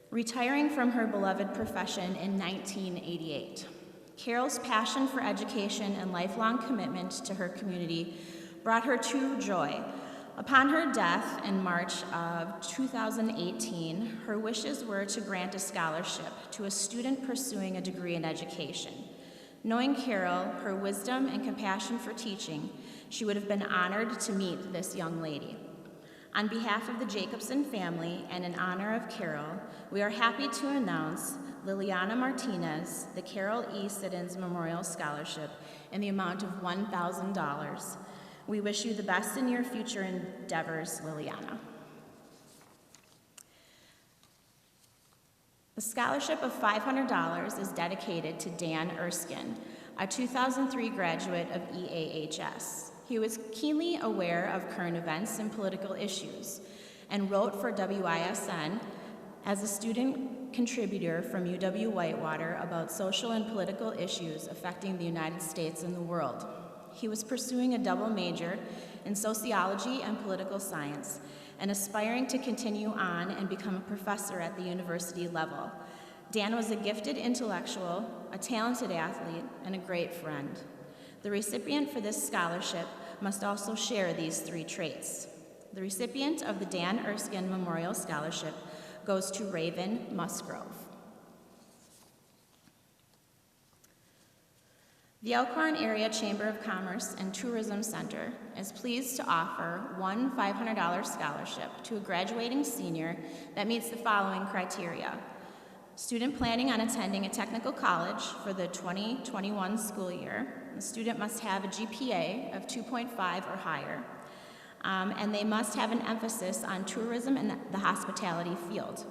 Speaker 5: retiring from her beloved profession in 1988. Carol's passion for education and lifelong commitment to her community brought her true joy. Upon her death in March of 2018, her wishes were to grant a scholarship to a student pursuing a degree in education. Knowing Carol, her wisdom and compassion for teaching, she would have been honored to meet this young lady. On behalf of the Jacobson family and in honor of Carol, we are happy to announce Liliana Martinez, the Carol E. Siddons Memorial Scholarship, in the amount of $1,000. We wish you the best in your future endeavors, Liliana. The scholarship of $500 is dedicated to Dan Erskine, a 2003 graduate of EAHS. He was keenly aware of current events and political issues and wrote for WISN as a student contributor from UW-Whitewater about social and political issues affecting the United States and the world. He was pursuing a double major in sociology and political science and aspiring to continue on and become a professor at the university level. Dan was a gifted intellectual, a talented athlete, and a great friend. The recipient for this scholarship must also share these three traits. The recipient of the Dan Erskine Memorial Scholarship goes to Raven Musgrove. The Elkhorn Area Chamber of Commerce and Tourism Center is pleased to offer one $500 scholarship to a graduating senior that meets the following criteria. Student planning on attending a technical college for the 2021 school year. The student must have a GPA of 2.5 or higher, and they must have an emphasis on tourism and the hospitality field.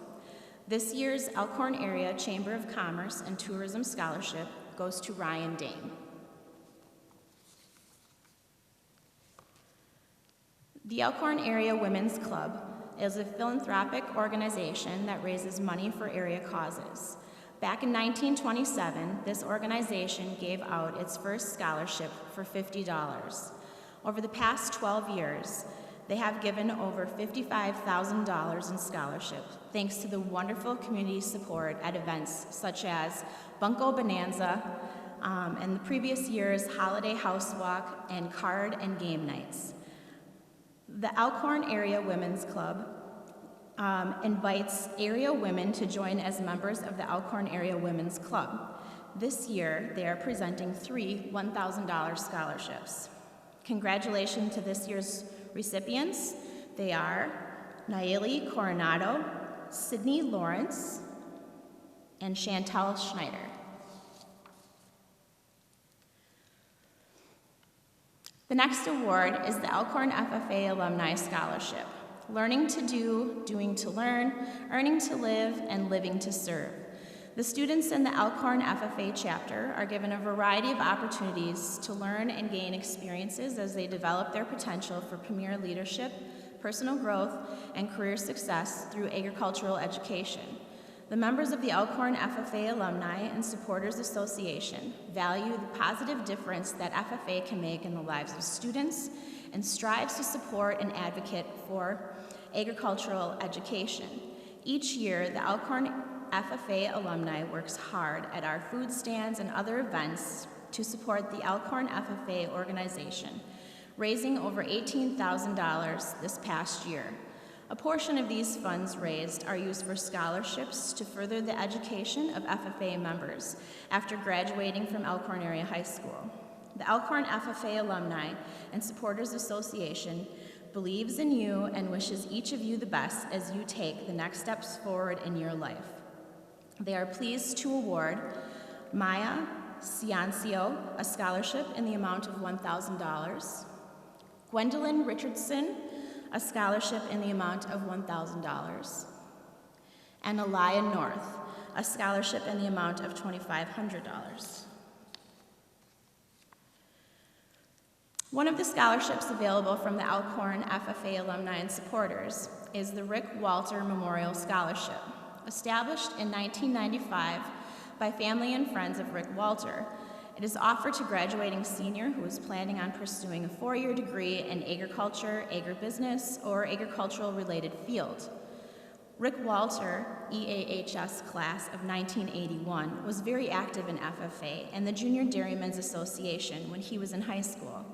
Speaker 5: This year's Elkhorn Area Chamber of Commerce and Tourism Scholarship goes to Ryan Dane. The Elkhorn Area Women's Club is a philanthropic organization that raises money for area causes. Back in 1927, this organization gave out its first scholarship for $50. Over the past 12 years, they have given over $55,000 in scholarships, thanks to the wonderful community support at events such as Bunko Bonanza, and the previous year's Holiday House Walk and card and game nights. The Elkhorn Area Women's Club invites area women to join as members of the Elkhorn Area Women's Club. This year, they are presenting three $1,000 scholarships. Congratulations to this year's recipients. They are Nayeli Coronado, Sydney Lawrence, and Chantel Schneider. The next award is the Elkhorn FFA Alumni Scholarship. Learning to do, doing to learn, earning to live, and living to serve. The students in the Elkhorn FFA chapter are given a variety of opportunities to learn and gain experiences as they develop their potential for premier leadership, personal growth, and career success through agricultural education. The members of the Elkhorn FFA Alumni and Supporters Association value the positive difference that FFA can make in the lives of students and strives to support and advocate for agricultural education. Each year, the Elkhorn FFA alumni works hard at our food stands and other events to support the Elkhorn FFA organization, raising over $18,000 this past year. A portion of these funds raised are used for scholarships to further the education of FFA members after graduating from Elkhorn Area High School. The Elkhorn FFA Alumni and Supporters Association believes in you and wishes each of you the best as you take the next steps forward in your life. They are pleased to award Maya Ciancio a scholarship in the amount of $1,000, Gwendolyn Richardson a scholarship in the amount of $1,000, and Elia North a scholarship in the amount of $2,500. One of the scholarships available from the Elkhorn FFA alumni and supporters is the Rick Walter Memorial Scholarship. Established in 1995 by family and friends of Rick Walter, it is offered to graduating senior who is planning on pursuing a four-year degree in agriculture, agribusiness, or agricultural-related field. Rick Walter, EAHS class of 1981, was very active in FFA and the Junior Dairymen's Association when he was in high school.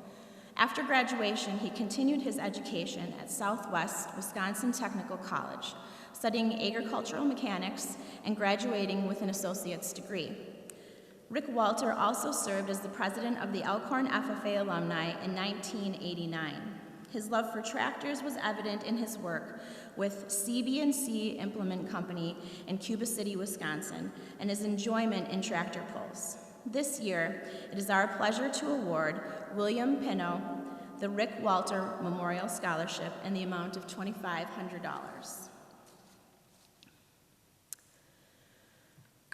Speaker 5: After graduation, he continued his education at Southwest Wisconsin Technical College, studying agricultural mechanics and graduating with an associate's degree. Rick Walter also served as the president of the Elkhorn FFA alumni in 1989. His love for tractors was evident in his work with CB&C Implement Company in Cuba City, Wisconsin, and his enjoyment in tractor pulls. This year, it is our pleasure to award William Pino the Rick Walter Memorial Scholarship in the amount of $2,500.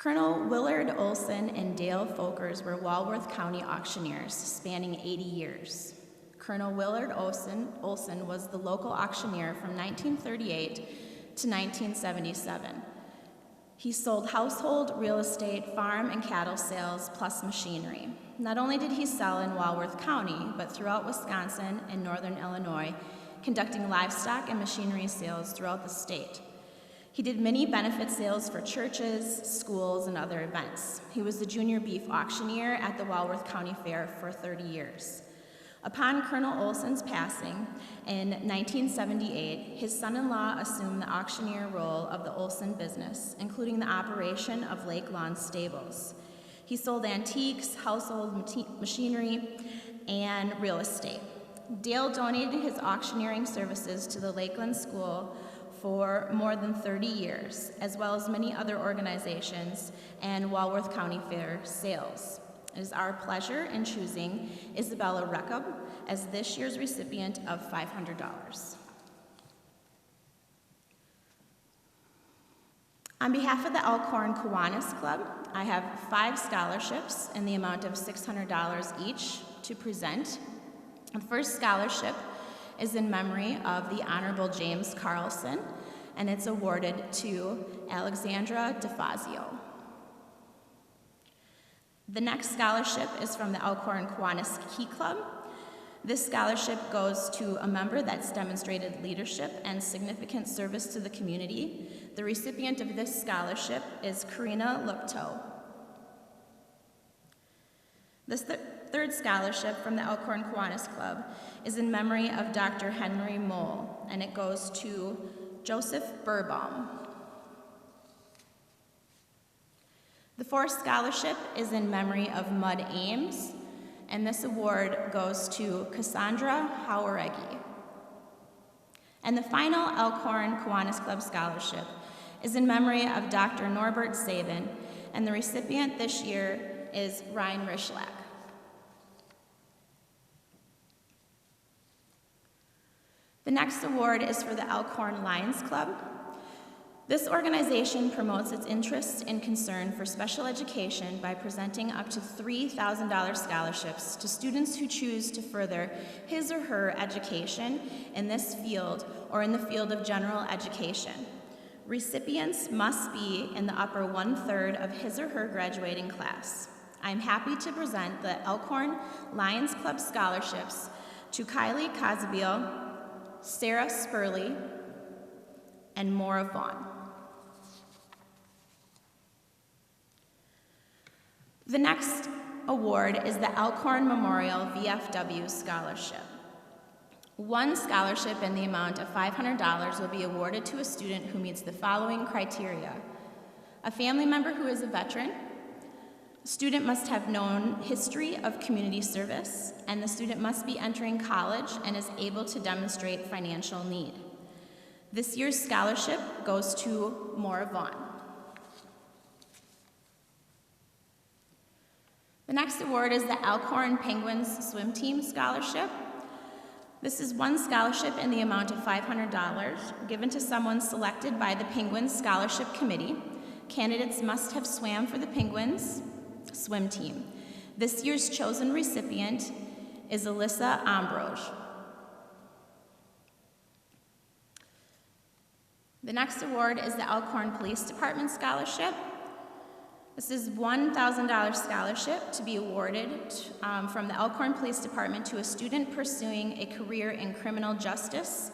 Speaker 5: Colonel Willard Olson and Dale Folkers were Walworth County auctioneers, spanning 80 years. Colonel Willard Olson was the local auctioneer from 1938 to 1977. He sold household, real estate, farm, and cattle sales, plus machinery. Not only did he sell in Walworth County, but throughout Wisconsin and northern Illinois, conducting livestock and machinery sales throughout the state. He did many benefit sales for churches, schools, and other events. He was the junior beef auctioneer at the Walworth County Fair for 30 years. Upon Colonel Olson's passing in 1978, his son-in-law assumed the auctioneer role of the Olson business, including the operation of Lake Lawn Stables. He sold antiques, household machinery, and real estate. Dale donated his auctioneering services to the Lakeland School for more than 30 years, as well as many other organizations and Walworth County Fair sales. It is our pleasure in choosing Isabella Rekub as this year's recipient of $500. On behalf of the Elkhorn Kiwanis Club, I have 5 scholarships in the amount of $600 each to present. The first scholarship is in memory of the Honorable James Carlson, and it's awarded to Alexandra DeFazio. The next scholarship is from the Elkhorn Kiwanis Key Club. This scholarship goes to a member that's demonstrated leadership and significant service to the community. The recipient of this scholarship is Karina Lupto. This third scholarship from the Elkhorn Kiwanis Club is in memory of Dr. Henry Mole, and it goes to Joseph Burbaum. The fourth scholarship is in memory of Mud Ames, and this award goes to Cassandra Haureggi. And the final Elkhorn Kiwanis Club scholarship is in memory of Dr. Norbert Sabin, and the recipient this year is Ryan Rishlak. The next award is for the Elkhorn Lions Club. This organization promotes its interest and concern for special education by presenting up to $3,000 scholarships to students who choose to further his or her education in this field or in the field of general education. Recipients must be in the upper 1/3 of his or her graduating class. I'm happy to present the Elkhorn Lions Club scholarships to Kylie Cosbio, Sarah Spurley, and Maura Vaughn. The next award is the Elkhorn Memorial VFW Scholarship. One scholarship in the amount of $500 will be awarded to a student who meets the following criteria: a family member who is a veteran, the student must have known history of community service, and the student must be entering college and is able to demonstrate financial need. This year's scholarship goes to Maura Vaughn. The next award is the Elkhorn Penguins Swim Team Scholarship. This is one scholarship in the amount of $500 given to someone selected by the Penguins Scholarship Committee. Candidates must have swam for the Penguins swim team. This year's chosen recipient is Alyssa Ambrose. The next award is the Elkhorn Police Department Scholarship. This is $1,000 scholarship to be awarded from the Elkhorn Police Department to a student pursuing a career in criminal justice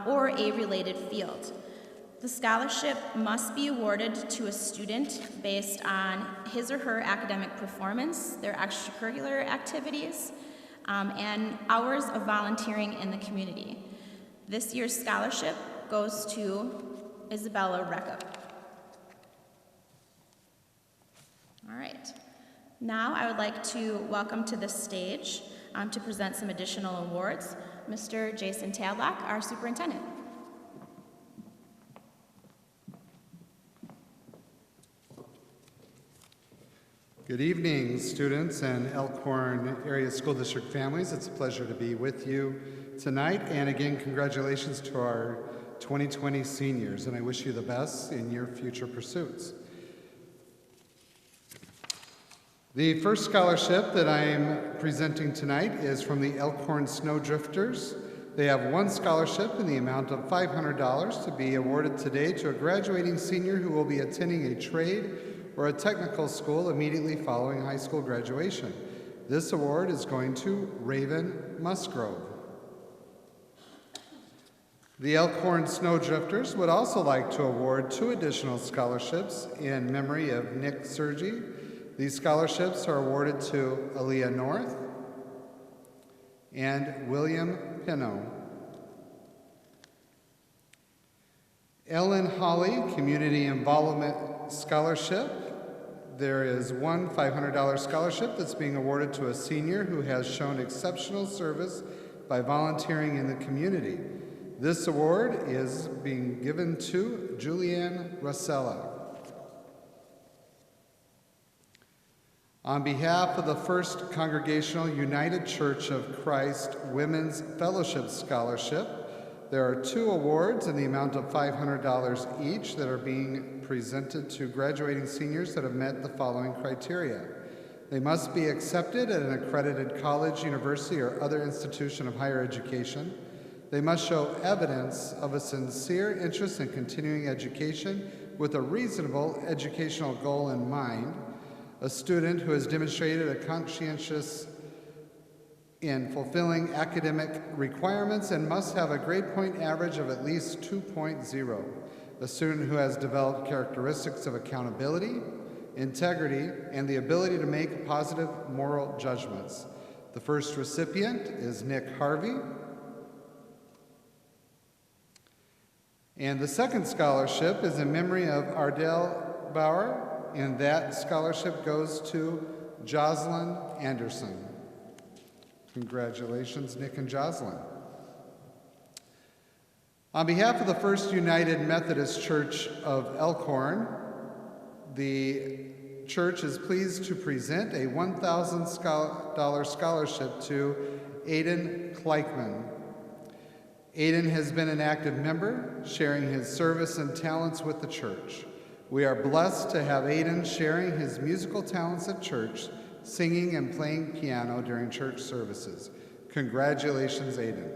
Speaker 5: or a related field. The scholarship must be awarded to a student based on his or her academic performance, their extracurricular activities, and hours of volunteering in the community. This year's scholarship goes to Isabella Rekub. All right. Now I would like to welcome to the stage to present some additional awards, Mr. Jason Tadlock, our superintendent.
Speaker 6: Good evening, students and Elkhorn Area School District families. It's a pleasure to be with you tonight. And again, congratulations to our 2020 seniors, and I wish you the best in your future pursuits. The first scholarship that I am presenting tonight is from the Elkhorn Snowdrifters. They have one scholarship in the amount of $500 to be awarded today to a graduating senior who will be attending a trade or a technical school immediately following high school graduation. This award is going to Raven Musgrove. The Elkhorn Snowdrifters would also like to award 2 additional scholarships in memory of Nick Sergi. These scholarships are awarded to Aaliyah North and William Pino. Ellen Holly Community Involvement Scholarship. There is one $500 scholarship that's being awarded to a senior who has shown exceptional service by volunteering in the community. This award is being given to Julianne Rossella. On behalf of the First Congregational United Church of Christ Women's Fellowship Scholarship, there are 2 awards in the amount of $500 each that are being presented to graduating seniors that have met the following criteria. They must be accepted at an accredited college, university, or other institution of higher education. They must show evidence of a sincere interest in continuing education with a reasonable educational goal in mind. A student who has demonstrated a conscientious in fulfilling academic requirements and must have a grade point average of at least 2.0. A student who has developed characteristics of accountability, integrity, and the ability to make positive moral judgments. The first recipient is Nick Harvey. And the second scholarship is in memory of Ardell Bauer, and that scholarship goes to Jocelyn Anderson. Congratulations, Nick and Jocelyn. On behalf of the First United Methodist Church of Elkhorn, the church is pleased to present a $1,000 scholarship to Aiden Kleichman. Aiden has been an active member, sharing his service and talents with the church. We are blessed to have Aiden sharing his musical talents at church, singing and playing piano during church services. Congratulations, Aiden.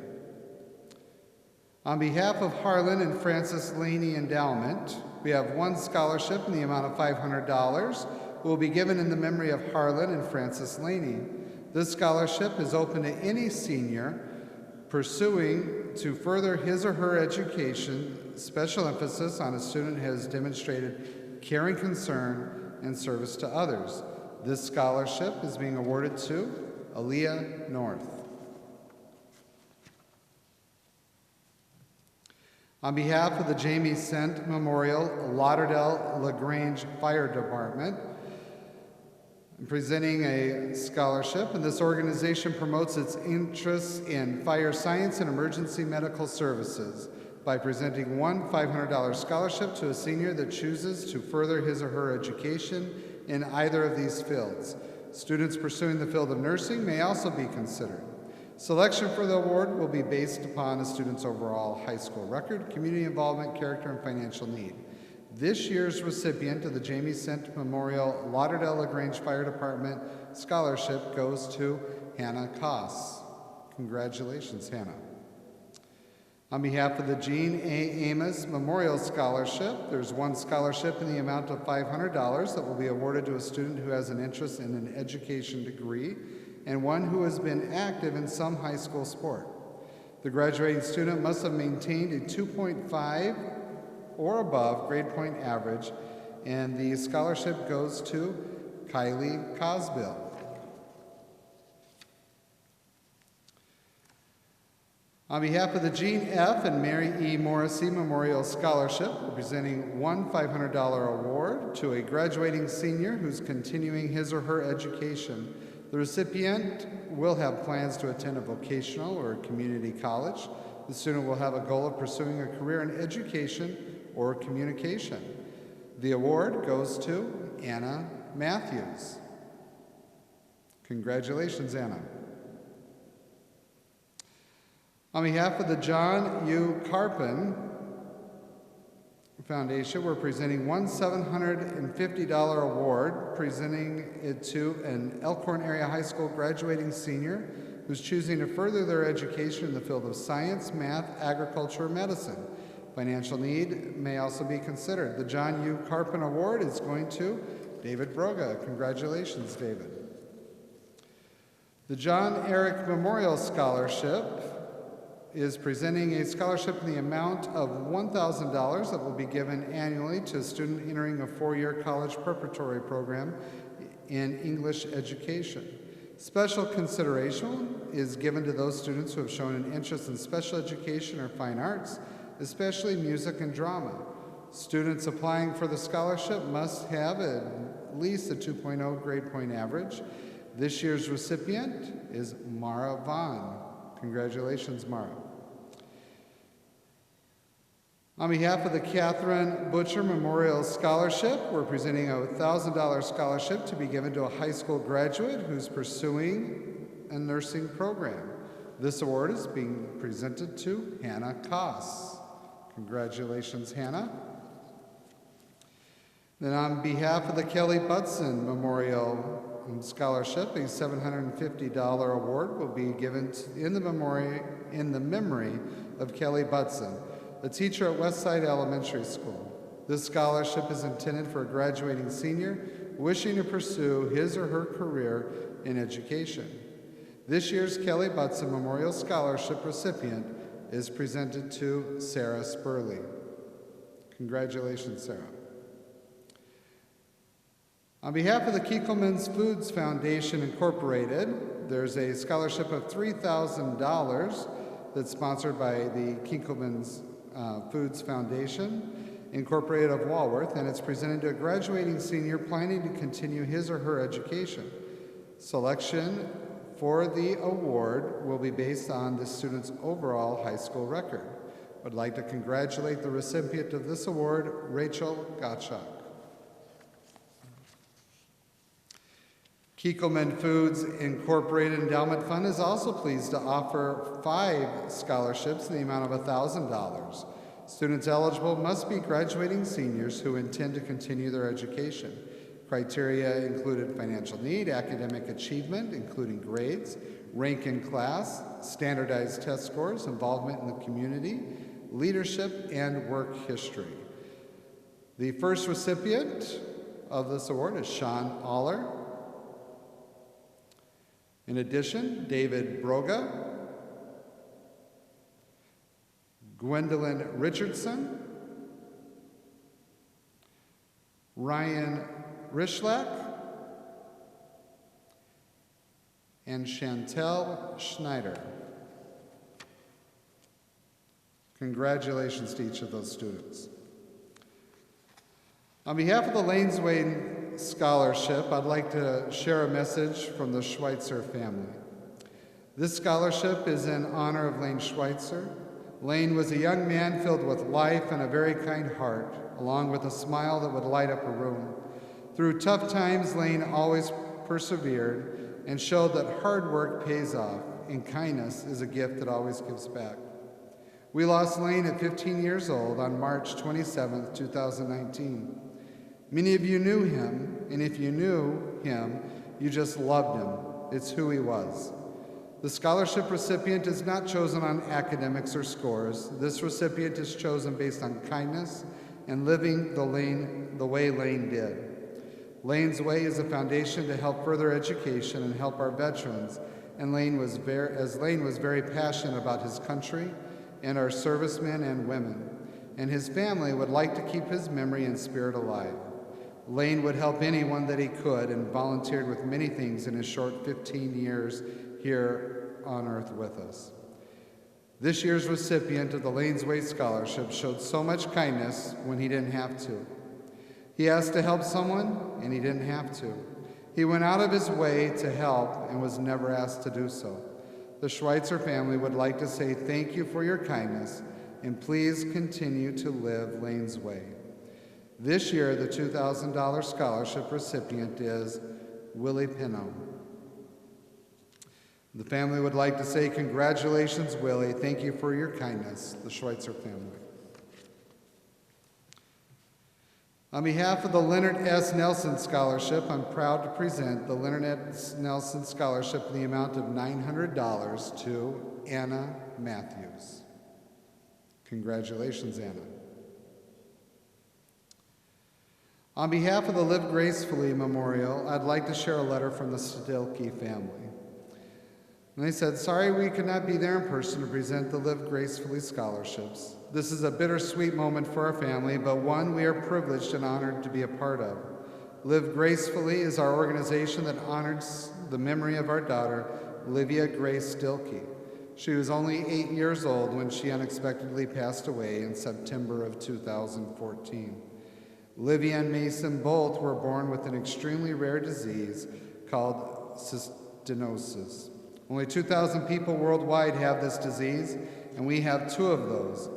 Speaker 6: On behalf of Harlan and Frances Laney Endowment, we have one scholarship in the amount of $500 will be given in the memory of Harlan and Frances Laney. This scholarship is open to any senior pursuing to further his or her education, special emphasis on a student who has demonstrated caring concern and service to others. This scholarship is being awarded to Aaliyah North. On behalf of the Jamie Sent Memorial Lauderdale LaGrange Fire Department, I'm presenting a scholarship, and this organization promotes its interests in fire science and emergency medical services by presenting one $500 scholarship to a senior that chooses to further his or her education in either of these fields. Students pursuing the field of nursing may also be considered. Selection for the award will be based upon a student's overall high school record, community involvement, character, and financial need. This year's recipient of the Jamie Sent Memorial Lauderdale LaGrange Fire Department Scholarship goes to Hannah Koss. Congratulations, Hannah. On behalf of the Jean A. Amos Memorial Scholarship, there's one scholarship in the amount of $500 that will be awarded to a student who has an interest in an education degree and one who has been active in some high school sport. The graduating student must have maintained a 2.5 or above grade point average, and the scholarship goes to Kylie Cosbill. On behalf of the Jean F. and Mary E. Morrissey Memorial Scholarship, we're presenting one $500 award to a graduating senior who's continuing his or her education. The recipient will have plans to attend a vocational or community college. The student will have a goal of pursuing a career in education or communication. The award goes to Anna Matthews. Congratulations, Anna. On behalf of the John U. Carpin Foundation, we're presenting one $750 award, presenting it to an Elkhorn Area High School graduating senior who's choosing to further their education in the field of science, math, agriculture, or medicine. Financial need may also be considered. The John U. Carpin Award is going to David Broga. Congratulations, David. The John Eric Memorial Scholarship is presenting a scholarship in the amount of $1,000 that will be given annually to a student entering a four-year college preparatory program in English education. Special consideration is given to those students who have shown an interest in special education or fine arts, especially music and drama. Students applying for the scholarship must have at least a 2.0 grade point average. This year's recipient is Mara Vaughn. Congratulations, Mara. On behalf of the Catherine Butcher Memorial Scholarship, we're presenting a $1,000 scholarship to be given to a high school graduate who's pursuing a nursing program. This award is being presented to Hannah Koss. Congratulations, Hannah. Then on behalf of the Kelly Butson Memorial Scholarship, a $750 award will be given in the memory of Kelly Butson, a teacher at Westside Elementary School. This scholarship is intended for a graduating senior wishing to pursue his or her career in education. This year's Kelly Butson Memorial Scholarship recipient is presented to Sarah Spurley. Congratulations, Sarah. On behalf of the Kiekelman's Foods Foundation Incorporated, there's a scholarship of $3,000 that's sponsored by the Kiekelman's Foods Foundation Incorporated of Walworth, and it's presented to a graduating senior planning to continue his or her education. Selection for the award will be based on the student's overall high school record. I'd like to congratulate the recipient of this award, Rachel Gottschalk. Kiekelman Foods Incorporated Endowment Fund is also pleased to offer 5 scholarships in the amount of $1,000. Students eligible must be graduating seniors who intend to continue their education. Criteria included financial need, academic achievement, including grades, rank in class, standardized test scores, involvement in the community, leadership, and work history. The first recipient of this award is Sean Aller. In addition, David Broga, Gwendolyn Richardson, Ryan Rishlak, and Chantel Schneider. Congratulations to each of those students. On behalf of the Lanes Way Scholarship, I'd like to share a message from the Schweitzer family. This scholarship is in honor of Lane Schweitzer. Lane was a young man filled with life and a very kind heart, along with a smile that would light up a room. Through tough times, Lane always persevered and showed that hard work pays off, and kindness is a gift that always gives back. We lost Lane at 15 years old on March 27, 2019. Many of you knew him, and if you knew him, you just loved him. It's who he was. The scholarship recipient is not chosen on academics or scores. This recipient is chosen based on kindness and living the way Lane did. Lane's Way is a foundation to help further education and help our veterans, and Lane was very passionate about his country and our servicemen and women, and his family would like to keep his memory and spirit alive. Lane would help anyone that he could and volunteered with many things in his short 15 years here on earth with us. This year's recipient of the Lane's Way Scholarship showed so much kindness when he didn't have to. He asked to help someone, and he didn't have to. He went out of his way to help and was never asked to do so. The Schweitzer family would like to say thank you for your kindness, and please continue to live Lane's Way. This year, the $2,000 scholarship recipient is Willie Pino. The family would like to say congratulations, Willie. Thank you for your kindness, the Schweitzer family. On behalf of the Leonard S. Nelson Scholarship, I'm proud to present the Leonard S. Nelson Scholarship in the amount of $900 to Anna Matthews. Congratulations, Anna. On behalf of the Live Gracefully Memorial, I'd like to share a letter from the Stilke family. And they said, sorry we could not be there in person to present the Live Gracefully scholarships. This is a bittersweet moment for our family, but one we are privileged and honored to be a part of. Live Gracefully is our organization that honors the memory of our daughter, Livia Grace Stilke. She was only 8 years old when she unexpectedly passed away in September of 2014. Livia and Mason both were born with an extremely rare disease called cystinosis. Only 2,000 people worldwide have this disease, and we have 2 of those.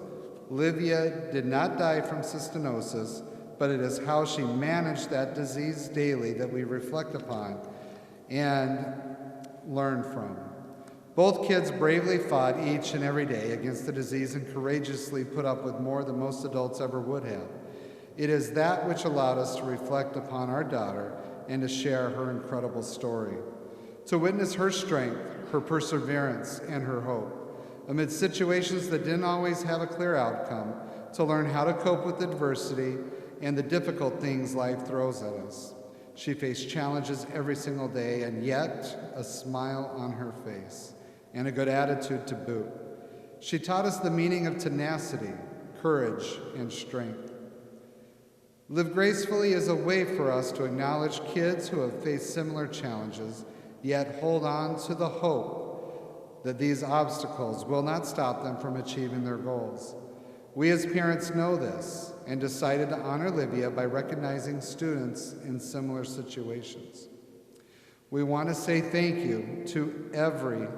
Speaker 6: Livia did not die from cystinosis, but it is how she managed that disease daily that we reflect upon and learn from. Both kids bravely fought each and every day against the disease and courageously put up with more than most adults ever would have. It is that which allowed us to reflect upon our daughter and to share her incredible story, to witness her strength, her perseverance, and her hope. Amid situations that didn't always have a clear outcome, to learn how to cope with adversity and the difficult things life throws at us. She faced challenges every single day, and yet a smile on her face and a good attitude to boot. She taught us the meaning of tenacity, courage, and strength. Live Gracefully is a way for us to acknowledge kids who have faced similar challenges, yet hold on to the hope that these obstacles will not stop them from achieving their goals. We as parents know this and decided to honor Livia by recognizing students in similar situations. We want to say thank you to every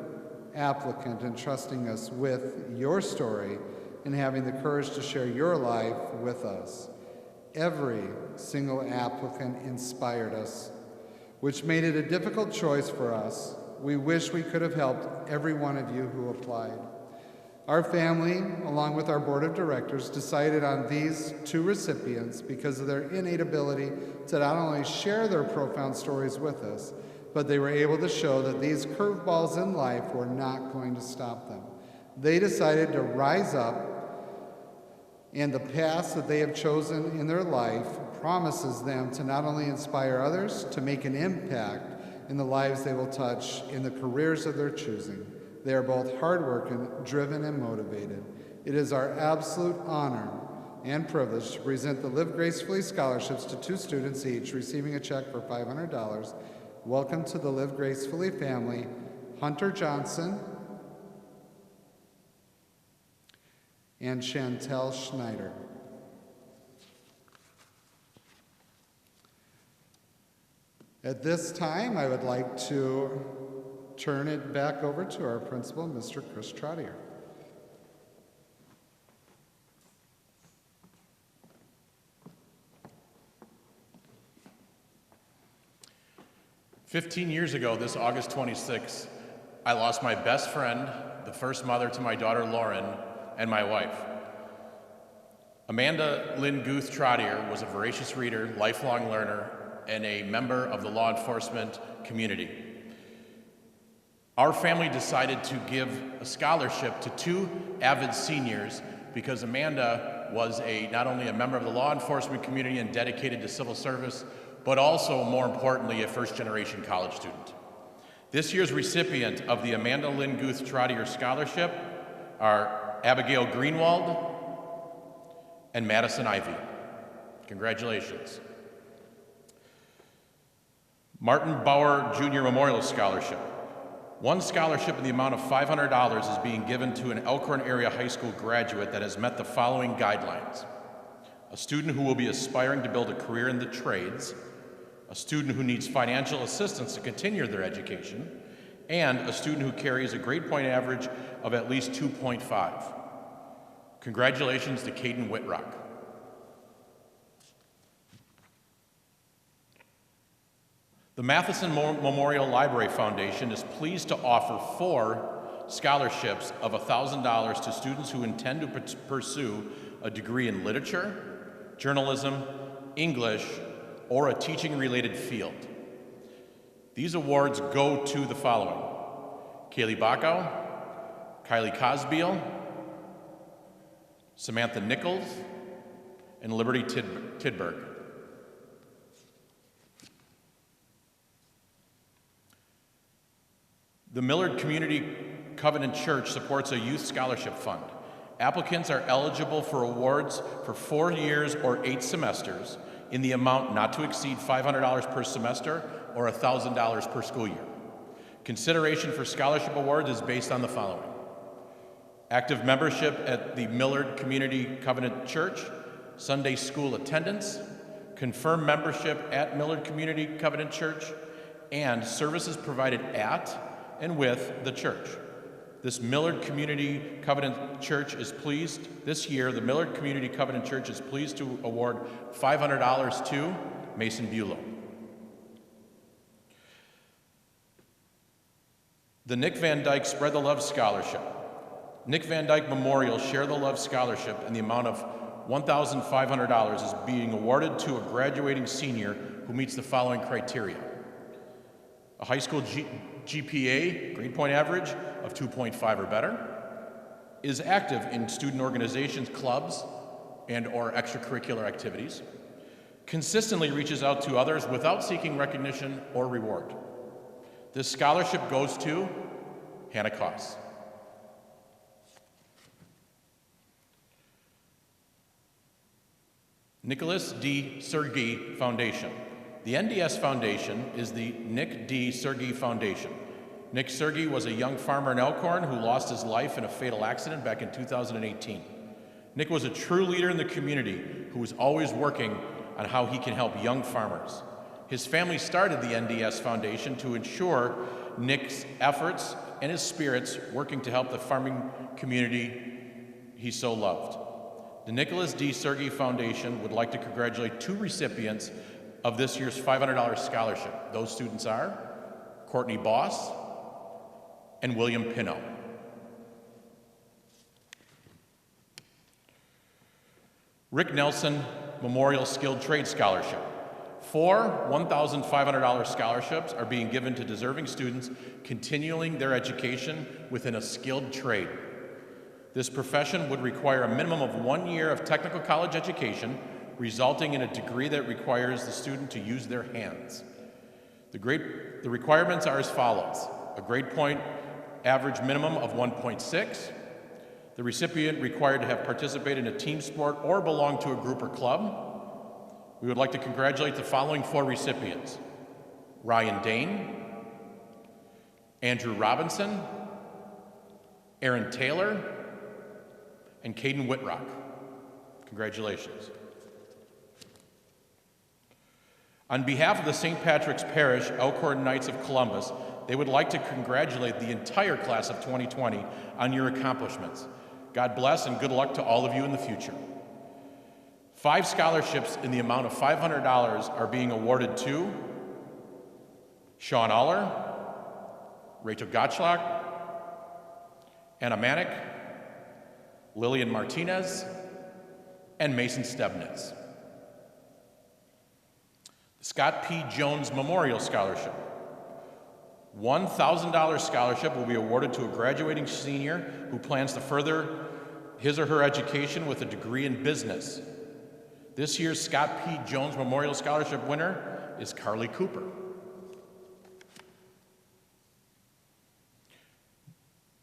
Speaker 6: applicant entrusting us with your story and having the courage to share your life with us. Every single applicant inspired us, which made it a difficult choice for us. We wish we could have helped every one of you who applied. Our family, along with our board of directors, decided on these 2 recipients because of their innate ability to not only share their profound stories with us, but they were able to show that these curveballs in life were not going to stop them. They decided to rise up, and the paths that they have chosen in their life promises them to not only inspire others to make an impact in the lives they will touch in the careers of their choosing. They are both hardworking, driven, and motivated. It is our absolute honor and privilege to present the Live Gracefully scholarships to 2 students each, receiving a check for $500. Welcome to the Live Gracefully family, Hunter Johnson and Chantel Schneider. At this time, I would like to turn it back over to our principal, Mr. Chris Trottier.
Speaker 1: "15 years ago, this August 26th, I lost my best friend, the first mother to my daughter Lauren, and my wife. Amanda Lynn Guth Trottier was a voracious reader, lifelong learner, and a member of the law enforcement community. Our family decided to give a scholarship to 2 avid seniors because Amanda was not only a member of the law enforcement community and dedicated to civil service, but also, more importantly, a first-generation college student. This year's recipient of the Amanda Lynn Guth Trottier Scholarship are Abigail Greenwald and Madison Ivy. Congratulations. Martin Bauer Jr. Memorial Scholarship. One scholarship in the amount of $500 is being given to an Elkhorn area high school graduate that has met the following guidelines: a student who will be aspiring to build a career in the trades, a student who needs financial assistance to continue their education, and a student who carries a grade point average of at least 2.5. Congratulations to Caden Whitrock. The Matheson Memorial Library Foundation is pleased to offer 4 scholarships of $1,000 to students who intend to pursue a degree in literature, journalism, English, or a teaching-related field. These awards go to the following: Kaylee Backow, Kylie Cosbeil, Samantha Nichols, and Liberty Tidberg. The Millard Community Covenant Church supports a youth scholarship fund. Applicants are eligible for awards for 4 years or 8 semesters in the amount not to exceed $500 per semester or $1,000 per school year. Consideration for scholarship awards is based on the following: active membership at the Millard Community Covenant Church, Sunday school attendance, confirmed membership at Millard Community Covenant Church, and services provided at and with the church. This Millard Community Covenant Church is pleased, this year, the Millard Community Covenant Church is pleased to award $500 to Mason Bulow. The Nick Van Dyke Spread the Love Scholarship. Nick Van Dyke Memorial Share the Love Scholarship in the amount of $1,500 is being awarded to a graduating senior who meets the following criteria: a high school GPA, grade point average, of 2.5 or better, is active in student organizations, clubs, and/or extracurricular activities, consistently reaches out to others without seeking recognition or reward. This scholarship goes to Hannah Koss. Nicholas D. Sergey Foundation. The NDS Foundation is the Nick D. Sergey Foundation. Nick Sergey was a young farmer in Elkhorn who lost his life in a fatal accident back in 2018. Nick was a true leader in the community who was always working on how he can help young farmers. His family started the NDS Foundation to ensure Nick's efforts and his spirits working to help the farming community he so loved. The Nicholas D. Sergey Foundation would like to congratulate 2 recipients of this year's $500 scholarship. Those students are Courtney Boss and William Pino. Rick Nelson Memorial Skilled Trade Scholarship. 4 $1,500 scholarships are being given to deserving students continuing their education within a skilled trade. This profession would require a minimum of 1 year of technical college education, resulting in a degree that requires the student to use their hands. The requirements are as follows: a grade point average minimum of 1.6, the recipient required to have participated in a team sport or belong to a group or club. We would like to congratulate the following 4 recipients: Ryan Dane, Andrew Robinson, Aaron Taylor, and Caden Whitrock. Congratulations. On behalf of the St. Patrick's Parish Elkhorn Knights of Columbus, they would like to congratulate the entire class of 2020 on your accomplishments. God bless and good luck to all of you in the future. 5 scholarships in the amount of $500 are being awarded to Sean Aller, Rachel Gottschalk, Anna Manick, Lillian Martinez, and Mason Stebnitz. Scott P. Jones Memorial Scholarship. $1,000 scholarship will be awarded to a graduating senior who plans to further his or her education with a degree in business. This year's Scott P. Jones Memorial Scholarship winner is Carly Cooper.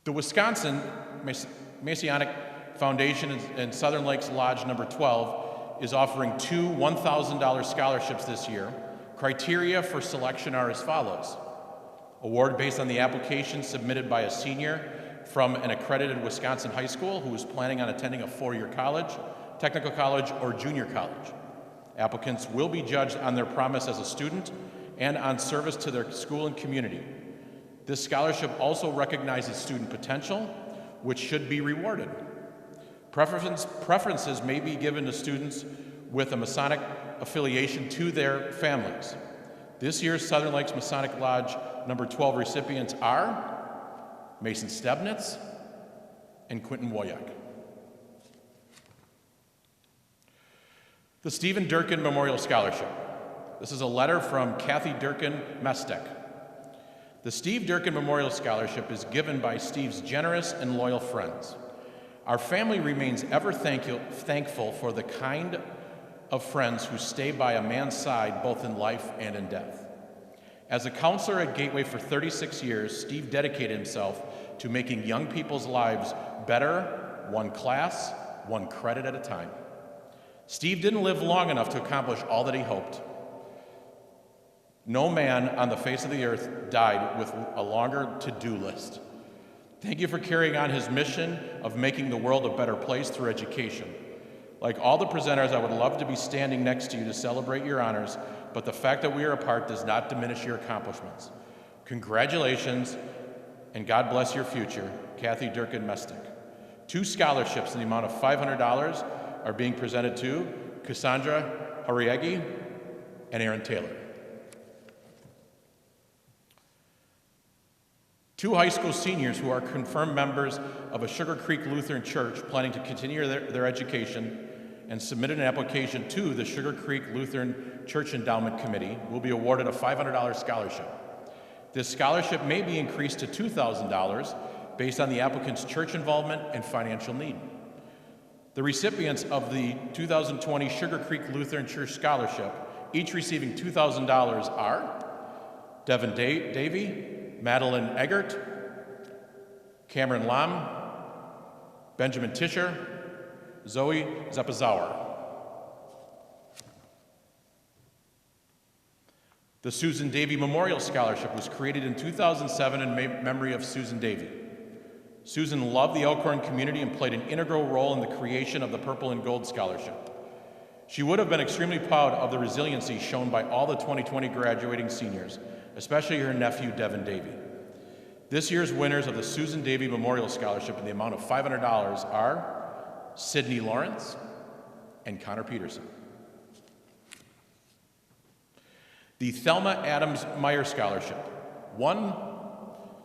Speaker 1: The Wisconsin Masonic Foundation and Southern Lakes Lodge number 12 is offering 2 $1,000 scholarships this year. Criteria for selection are as follows: award based on the application submitted by a senior from an accredited Wisconsin high school who is planning on attending a 4-year college, technical college, or junior college. Applicants will be judged on their promise as a student and on service to their school and community. This scholarship also recognizes student potential, which should be rewarded. Preferences may be given to students with a Masonic affiliation to their families. This year's Southern Lakes Masonic Lodge number 12 recipients are Mason Stebnitz and Quentin Woyak. The Stephen Durkin Memorial Scholarship. This is a letter from Kathy Durkin Mestek. The Steve Durkin Memorial Scholarship is given by Steve's generous and loyal friends. Our family remains ever thankful for the kind of friends who stay by a man's side both in life and in death. As a counselor at Gateway for 36 years, Steve dedicated himself to making young people's lives better, one class, one credit at a time. Steve didn't live long enough to accomplish all that he hoped. No man on the face of the earth died with a longer to-do list. Thank you for carrying on his mission of making the world a better place through education. Like all the presenters, I would love to be standing next to you to celebrate your honors, but the fact that we are apart does not diminish your accomplishments. Congratulations, and God bless your future, Kathy Durkin Mestek. 2 scholarships in the amount of $500 are being presented to Cassandra Hariegi and Aaron Taylor. 2 high school seniors who are confirmed members of a Sugar Creek Lutheran Church planning to continue their education and submitted an application to the Sugar Creek Lutheran Church Endowment Committee will be awarded a $500 scholarship. This scholarship may be increased to $2,000 based on the applicant's church involvement and financial need. The recipients of the 2020 Sugar Creek Lutheran Church Scholarship, each receiving $2,000, are Devin Davey, Madeline Eggert, Cameron Lam, Benjamin Tischer, Zoe Zapazauer. The Susan Davey Memorial Scholarship was created in 2007 in memory of Susan Davey. Susan loved the Elkhorn community and played an integral role in the creation of the Purple and Gold Scholarship. She would have been extremely proud of the resiliency shown by all the 2020 graduating seniors, especially her nephew, Devin Davey. This year's winners of the Susan Davey Memorial Scholarship in the amount of $500 are Sydney Lawrence and Connor Peterson. The Thelma Adams Meyer Scholarship. 1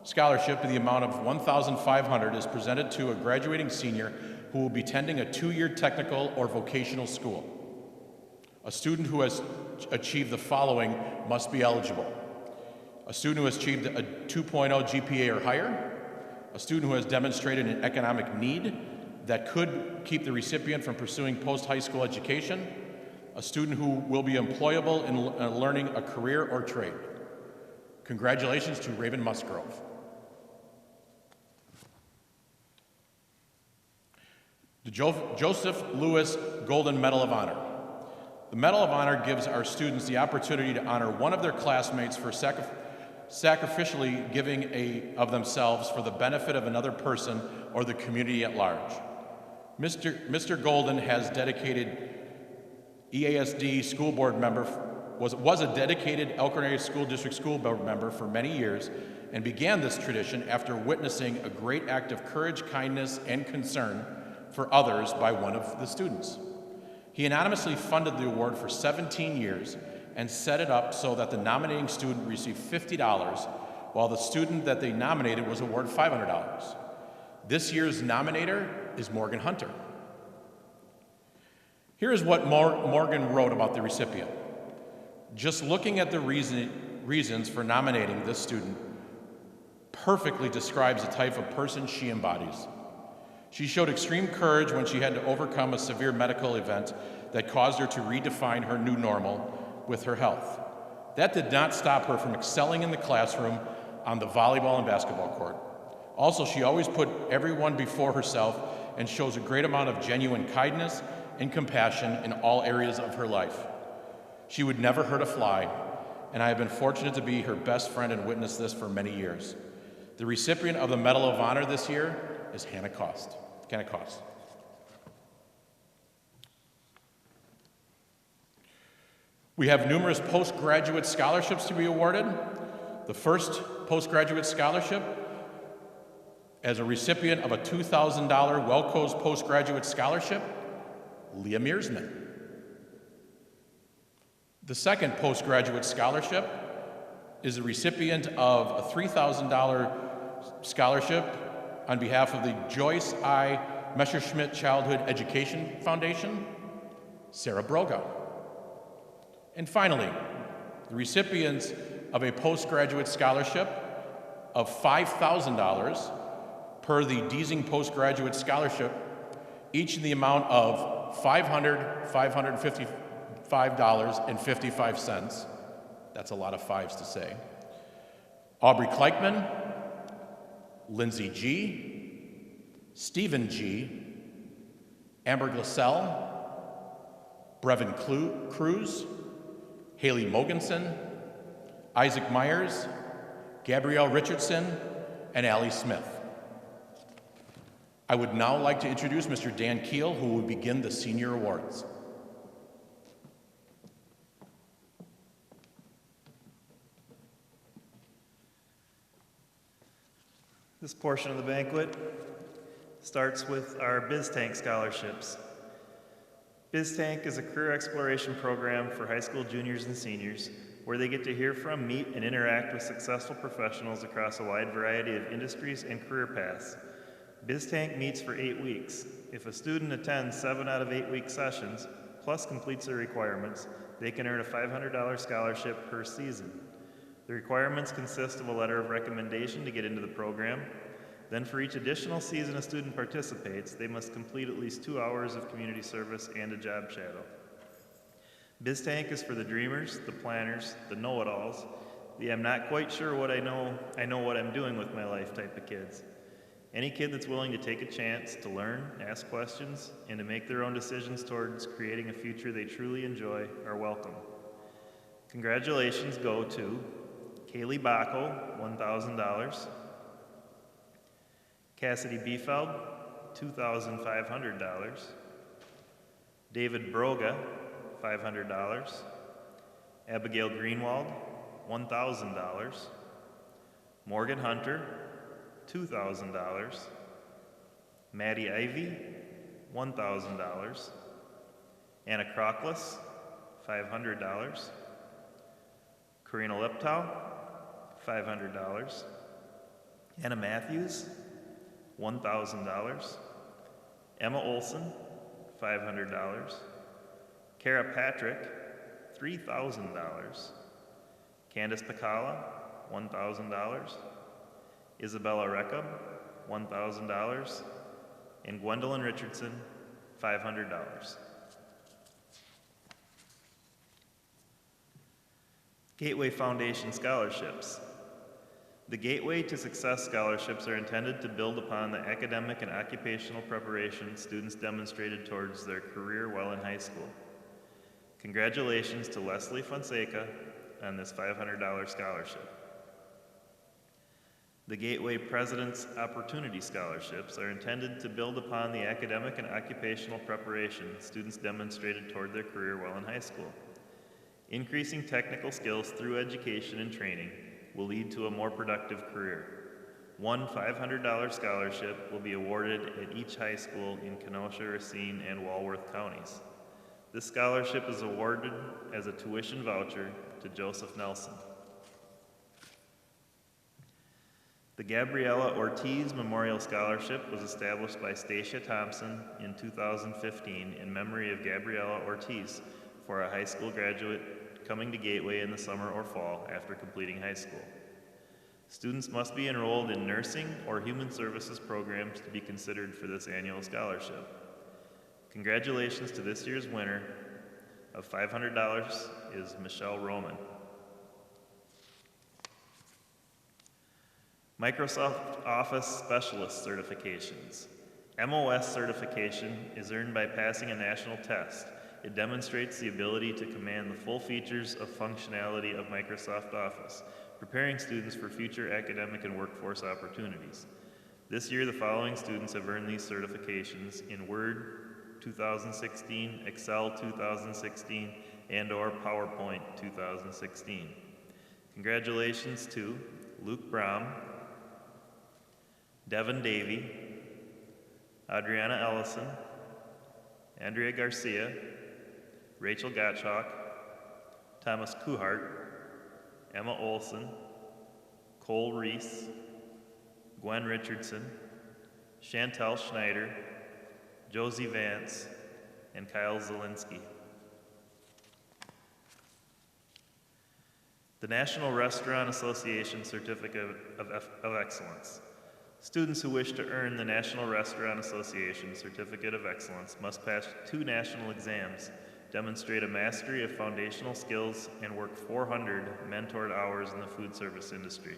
Speaker 1: scholarship in the amount of $1,500 is presented to a graduating senior who will be attending a 2-year technical or vocational school. A student who has achieved the following must be eligible: a student who has achieved a 2.0 GPA or higher, a student who has demonstrated an economic need that could keep the recipient from pursuing post-high school education, a student who will be employable in learning a career or trade. Congratulations to Raven Musgrove. The Joseph Lewis Golden Medal of Honor. The Medal of Honor gives our students the opportunity to honor one of their classmates for sacrificially giving of themselves for the benefit of another person or the community at large. Mr. Golden has dedicated EASD school board member, was a dedicated Elkhorn Area School District school board member for many years and began this tradition after witnessing a great act of courage, kindness, and concern for others by one of the students. He anonymously funded the award for 17 years and set it up so that the nominating student received $50, while the student that they nominated was awarded $500. This year's nominator is Morgan Hunter. Here is what Morgan wrote about the recipient. Just looking at the reasons for nominating this student perfectly describes the type of person she embodies. She showed extreme courage when she had to overcome a severe medical event that caused her to redefine her new normal with her health. That did not stop her from excelling in the classroom, on the volleyball and basketball court. Also, she always put everyone before herself and shows a great amount of genuine kindness and compassion in all areas of her life. She would never hurt a fly, and I have been fortunate to be her best friend and witness this for many years. The recipient of the Medal of Honor this year is Hannah Cost. We have numerous postgraduate scholarships to be awarded. The first postgraduate scholarship as a recipient of a $2,000 Welco's Postgraduate Scholarship, Leah Mearsman. The second postgraduate scholarship is a recipient of a $3,000 scholarship on behalf of the Joyce I. Messerschmitt Childhood Education Foundation, Sarah Broga. And finally, the recipients of a postgraduate scholarship of $5,000 per the Deasing Postgraduate Scholarship, each in the amount of $555.55. That's a lot of fives to say. Aubrey Kleichman, Lindsay G., Stephen G., Amber Glassell, Brevin Cruz, Haley Mogensen, Isaac Myers, Gabrielle Richardson, and Allie Smith. I would now like to introduce Mr. Dan Keel, who will begin the senior awards.
Speaker 4: This portion of the banquet starts with our BizTank scholarships. BizTank is a career exploration program for high school juniors and seniors where they get to hear from, meet, and interact with successful professionals across a wide variety of industries and career paths. BizTank meets for 8 weeks. If a student attends 7 out of 8 week sessions, plus completes their requirements, they can earn a $500 scholarship per season. The requirements consist of a letter of recommendation to get into the program. Then for each additional season a student participates, they must complete at least 2 hours of community service and a job shadow. BizTank is for the dreamers, the planners, the know-it-alls, the I'm not quite sure what I know what I'm doing with my life type of kids. Any kid that's willing to take a chance to learn, ask questions, and to make their own decisions towards creating a future they truly enjoy are welcome. Congratulations go to Kaylee Bacco, $1,000. Cassidy Biefeld, $2,500. David Broga, $500. Abigail Greenwald, $1,000. Morgan Hunter, $2,000. Maddie Ivy, $1,000. Anna Crockless, $500. Karina Liptow, $500. Anna Matthews, $1,000. Emma Olson, $500. Kara Patrick, $3,000. Candace Pacala, $1,000. Isabella Reckham, $1,000. And Gwendolyn Richardson, $500. Gateway Foundation Scholarships. The Gateway to Success scholarships are intended to build upon the academic and occupational preparation students demonstrated towards their career while in high school. Congratulations to Leslie Fonseca on this $500 scholarship. The Gateway President's Opportunity Scholarships are intended to build upon the academic and occupational preparation students demonstrated toward their career while in high school. Increasing technical skills through education and training will lead to a more productive career. One $500 scholarship will be awarded at each high school in Kenosha, Racine, and Walworth counties. This scholarship is awarded as a tuition voucher to Joseph Nelson. The Gabriella Ortiz Memorial Scholarship was established by Stacia Thompson in 2015 in memory of Gabriella Ortiz for a high school graduate coming to Gateway in the summer or fall after completing high school. Students must be enrolled in nursing or human services programs to be considered for this annual scholarship. Congratulations to this year's winner of $500 is Michelle Roman. Microsoft Office Specialist Certifications. MOS certification is earned by passing a national test. It demonstrates the ability to command the full features of functionality of Microsoft Office, preparing students for future academic and workforce opportunities. This year, the following students have earned these certifications in Word 2016, Excel 2016, and/or PowerPoint 2016. Congratulations to Luke Brown, Devin Davey, Adriana Ellison, Andrea Garcia, Rachel Gottschalk, Thomas Kuhart, Emma Olson, Cole Reese, Gwen Richardson, Chantel Schneider, Josie Vance, and Kyle Zielinski. The National Restaurant Association Certificate of Excellence. Students who wish to earn the National Restaurant Association Certificate of Excellence must pass 2 national exams, demonstrate a mastery of foundational skills, and work 400 mentored hours in the food service industry.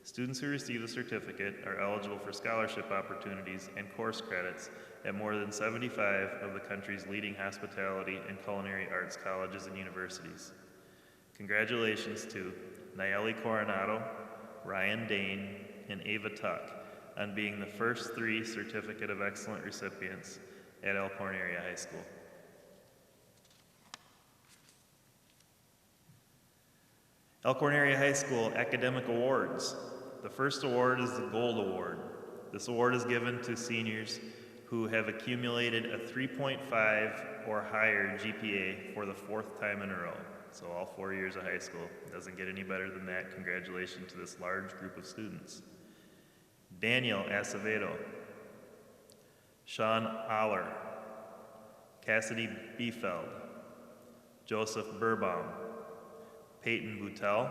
Speaker 4: Students who receive the certificate are eligible for scholarship opportunities and course credits at more than 75 of the country's leading hospitality and culinary arts colleges and universities. Congratulations to Nayeli Coronado, Ryan Dane, and Ava Tuck on being the first 3 Certificate of Excellence recipients at Elkhorn Area High School. Elkhorn Area High School Academic Awards. The first award is the Gold Award. This award is given to seniors who have accumulated a 3.5 or higher GPA for the 4th time in a row. So all 4 years of high school. Doesn't get any better than that. Congratulations to this large group of students. Daniel Acevedo, Sean Aller, Cassidy Biefeld, Joseph Burbaum, Peyton Boutel,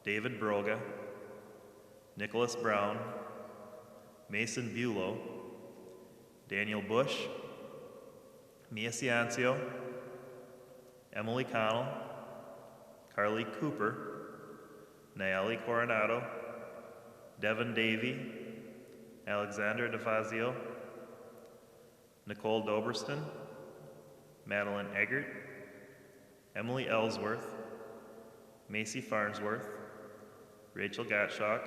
Speaker 4: David Broga, Nicholas Brown, Mason Bulow, Daniel Bush, Mia Ciancio, Emily Connell, Carly Cooper, Nayeli Coronado, Devin Davey, Alexandra DeFazio, Nicole Doberston, Madeline Eggert, Emily Ellsworth, Macy Farnsworth, Rachel Gottschalk,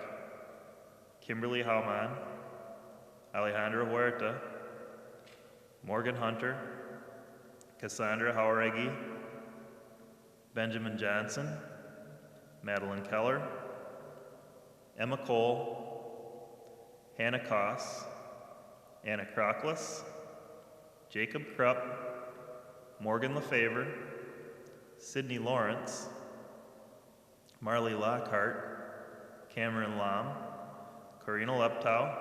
Speaker 4: Kimberly Hauman, Alejandra Huerta, Morgan Hunter, Cassandra Hauregui, Benjamin Johnson, Madeline Keller, Emma Cole, Hannah Koss, Anna Crockless, Jacob Krupp, Morgan LaFavor, Sydney Lawrence, Marley Lockhart, Cameron Lam, Corina Leptow,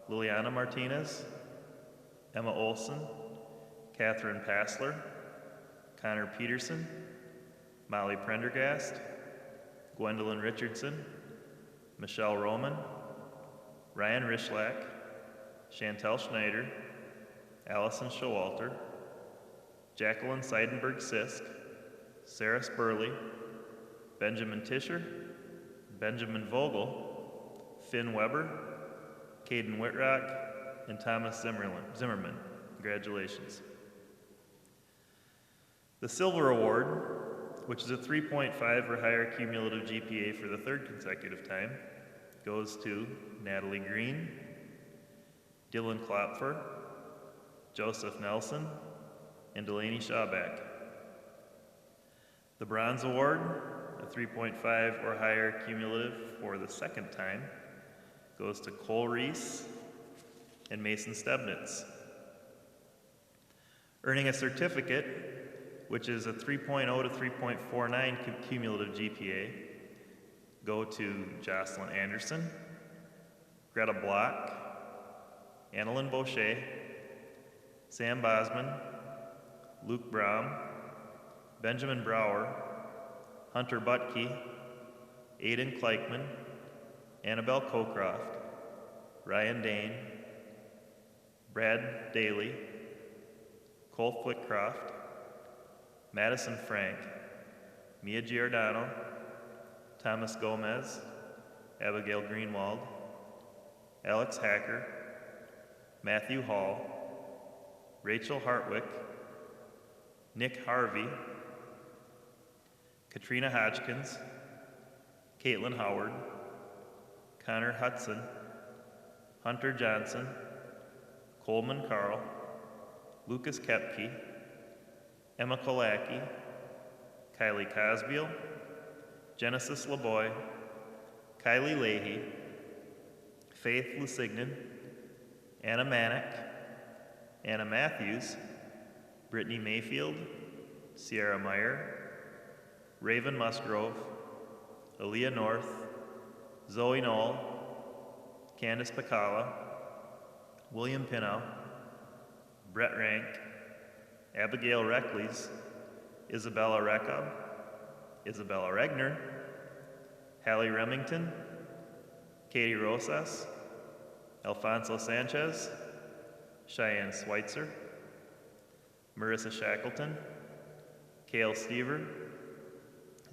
Speaker 4: Liliana Martinez, Emma Olson, Catherine Passler, Connor Peterson, Molly Prendergast, Gwendolyn Richardson, Michelle Roman, Ryan Rishlack, Chantel Schneider, Allison Showalter, Jacqueline Seidenberg-Sisk, Sarah Spurley, Benjamin Tischer, Benjamin Vogel, Finn Weber, Caden Whitrock, and Thomas Zimmerman. Congratulations. The Silver Award, which is a 3.5 or higher cumulative GPA for the 3rd consecutive time, goes to Natalie Green, Dylan Klopfer, Joseph Nelson, and Delaney Schaubeck. The Bronze Award, a 3.5 or higher cumulative for the 2nd time, goes to Cole Reese and Mason Stebnitz. Earning a certificate, which is a 3.0 to 3.49 cumulative GPA, go to Jocelyn Anderson, Greta Block, Annalyn Boucher, Sam Bosman, Luke Braum, Benjamin Brower, Hunter Butke, Aiden Kleichman, Annabelle Cocroft, Ryan Dane, Brad Daly, Cole Flickcroft, Madison Frank, Mia Giordano, Thomas Gomez, Abigail Greenwald, Alex Hacker, Matthew Hall, Rachel Hartwick, Nick Harvey, Katrina Hodgkins, Caitlin Howard, Connor Hudson, Hunter Johnson, Coleman Carl, Lucas Kepke, Emma Kolacki, Kylie Cosbeil, Genesis LeBoy, Kylie Leahy, Faith Lusignan, Anna Manick, Anna Matthews, Brittany Mayfield, Sierra Meyer, Raven Musgrove, Aaliyah North, Zoe Knoll, Candace Pacala, William Pinow, Brett Rank, Abigail Reckles, Isabella Reckob, Isabella Regner, Hallie Remington, Katie Rosas, Alfonso Sanchez, Cheyenne Schweitzer, Marissa Shackleton, Kale Stever,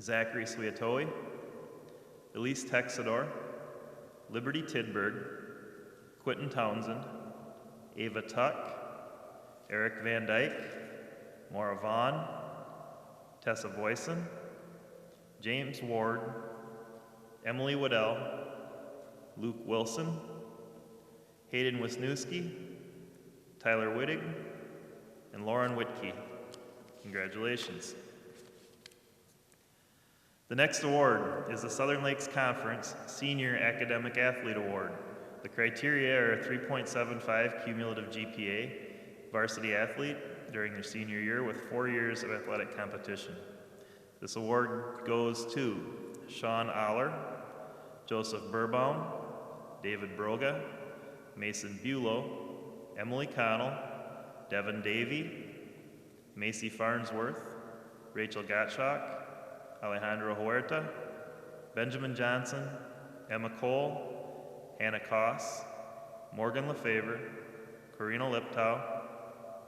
Speaker 4: Zachary Swiatowi, Elise Texador, Liberty Tidberg, Quentin Townsend, Ava Tuck, Eric Van Dyke, Maura Vaughn, Tessa Boyson, James Ward, Emily Waddell, Luke Wilson, Hayden Wisniewski, Tyler Wittig, and Lauren Whitkey. Congratulations. The next award is the Southern Lakes Conference Senior Academic Athlete Award. The criteria are a 3.75 cumulative GPA, varsity athlete during their senior year with 4 years of athletic competition. This award goes to Sean Aller, Joseph Burbaum, David Broga, Mason Bulow, Emily Connell, Devin Davey, Macy Farnsworth, Rachel Gottschalk, Alejandro Huerta, Benjamin Johnson, Emma Cole, Hannah Koss, Morgan Lefevre, Corina Liptow,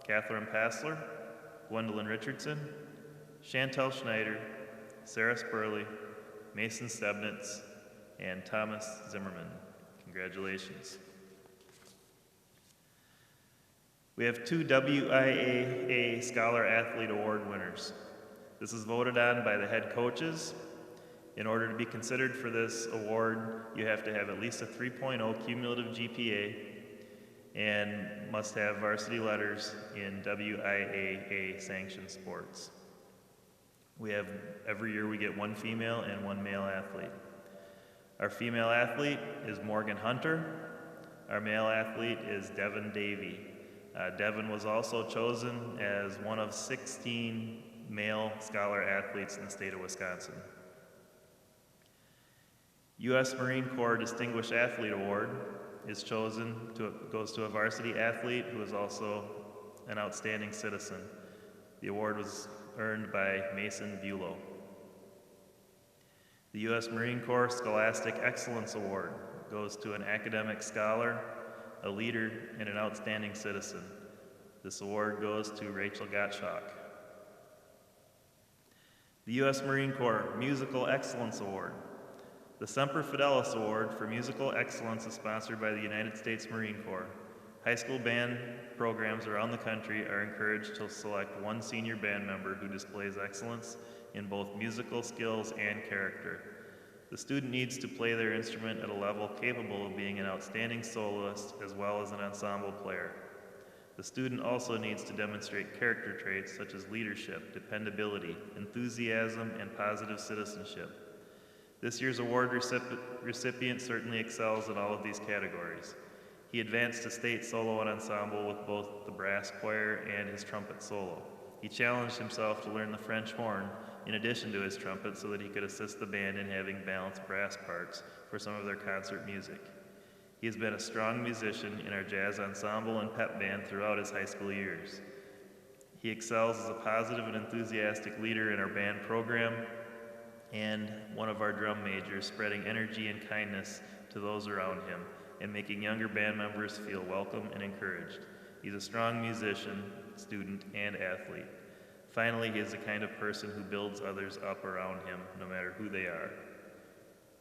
Speaker 4: Catherine Passler, Gwendolyn Richardson, Chantel Schneider, Sarah Spurley, Mason Stebnitz, and Thomas Zimmerman. Congratulations. We have 2 WIAA Scholar Athlete Award winners. This is voted on by the head coaches. In order to be considered for this award, you have to have at least a 3.0 cumulative GPA and must have varsity letters in WIAA sanctioned sports. Every year we get 1 female and 1 male athlete. Our female athlete is Morgan Hunter. Our male athlete is Devin Davey. Devin was also chosen as one of 16 male scholar athletes in the state of Wisconsin. U.S. Marine Corps Distinguished Athlete Award goes to a varsity athlete who is also an outstanding citizen. The award was earned by Mason Bulow. The U.S. Marine Corps Scholastic Excellence Award goes to an academic scholar, a leader, and an outstanding citizen. This award goes to Rachel Gottschalk. The U.S. Marine Corps Musical Excellence Award. The Semper Fidelis Award for Musical Excellence is sponsored by the United States Marine Corps. High school band programs around the country are encouraged to select 1 senior band member who displays excellence in both musical skills and character. The student needs to play their instrument at a level capable of being an outstanding soloist as well as an ensemble player. The student also needs to demonstrate character traits such as leadership, dependability, enthusiasm, and positive citizenship. This year's award recipient certainly excels in all of these categories. He advanced to state solo and ensemble with both the brass choir and his trumpet solo. He challenged himself to learn the French horn in addition to his trumpet so that he could assist the band in having balanced brass parts for some of their concert music. He has been a strong musician in our jazz ensemble and pep band throughout his high school years. He excels as a positive and enthusiastic leader in our band program and one of our drum majors, spreading energy and kindness to those around him and making younger band members feel welcome and encouraged. He's a strong musician, student, and athlete. Finally, he is the kind of person who builds others up around him, no matter who they are.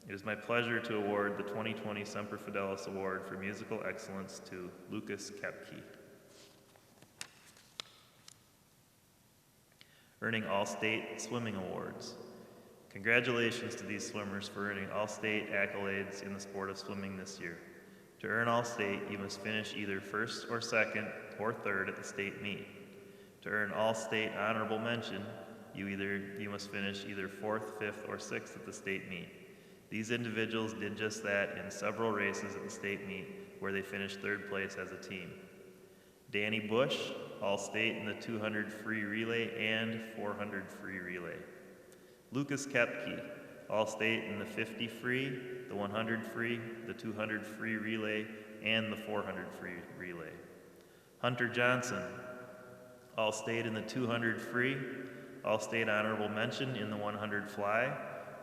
Speaker 4: It is my pleasure to award the 2020 Semper Fidelis Award for Musical Excellence to Lucas Kepke. Earning All-State Swimming Awards. Congratulations to these swimmers for earning All-State accolades in the sport of swimming this year. To earn All-State, you must finish either first or second or third at the state meet. To earn All-State Honorable Mention, you must finish either 4th, 5th, or 6th at the state meet. These individuals did just that in several races at the state meet, where they finished 3rd place as a team. Danny Bush, All-State in the 200 free relay and 400 free relay. Lucas Kepke, All-State in the 50 free, the 100 free, the 200 free relay, and the 400 free relay. Hunter Johnson, All-State in the 200 free, All-State honorable mention in the 100 fly,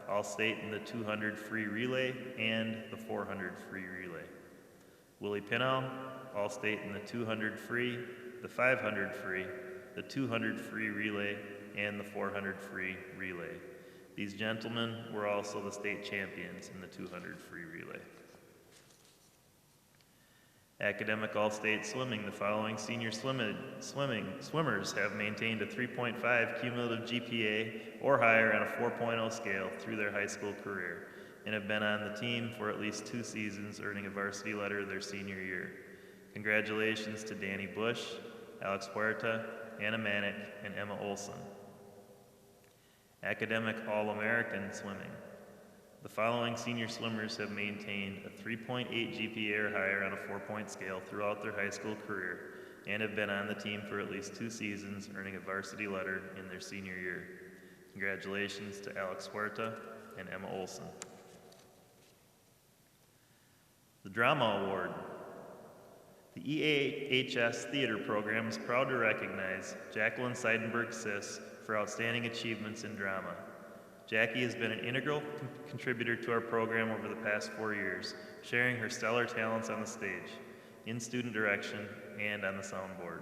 Speaker 4: All-State in the 200 free relay, and the 400 free relay. Willie Pinnow, All-State in the 200 free, the 500 free, the 200 free relay, and the 400 free relay. These gentlemen were also the state champions in the 200 free relay. Academic All-State Swimming, the following senior swimmers have maintained a 3.5 cumulative GPA or higher on a 4.0 scale through their high school career and have been on the team for at least 2 seasons, earning a varsity letter their senior year. Congratulations to Danny Bush, Alex Huerta, Anna Manick, and Emma Olson. Academic All-American Swimming. The following senior swimmers have maintained a 3.8 GPA or higher on a 4-point scale throughout their high school career and have been on the team for at least 2 seasons, earning a varsity letter in their senior year. Congratulations to Alex Huerta and Emma Olson. The Drama Award. The EAHS Theater Program is proud to recognize Jacqueline Seidenberg-Sis for outstanding achievements in drama. Jackie has been an integral contributor to our program over the past 4 years, sharing her stellar talents on the stage, in student direction, and on the soundboard.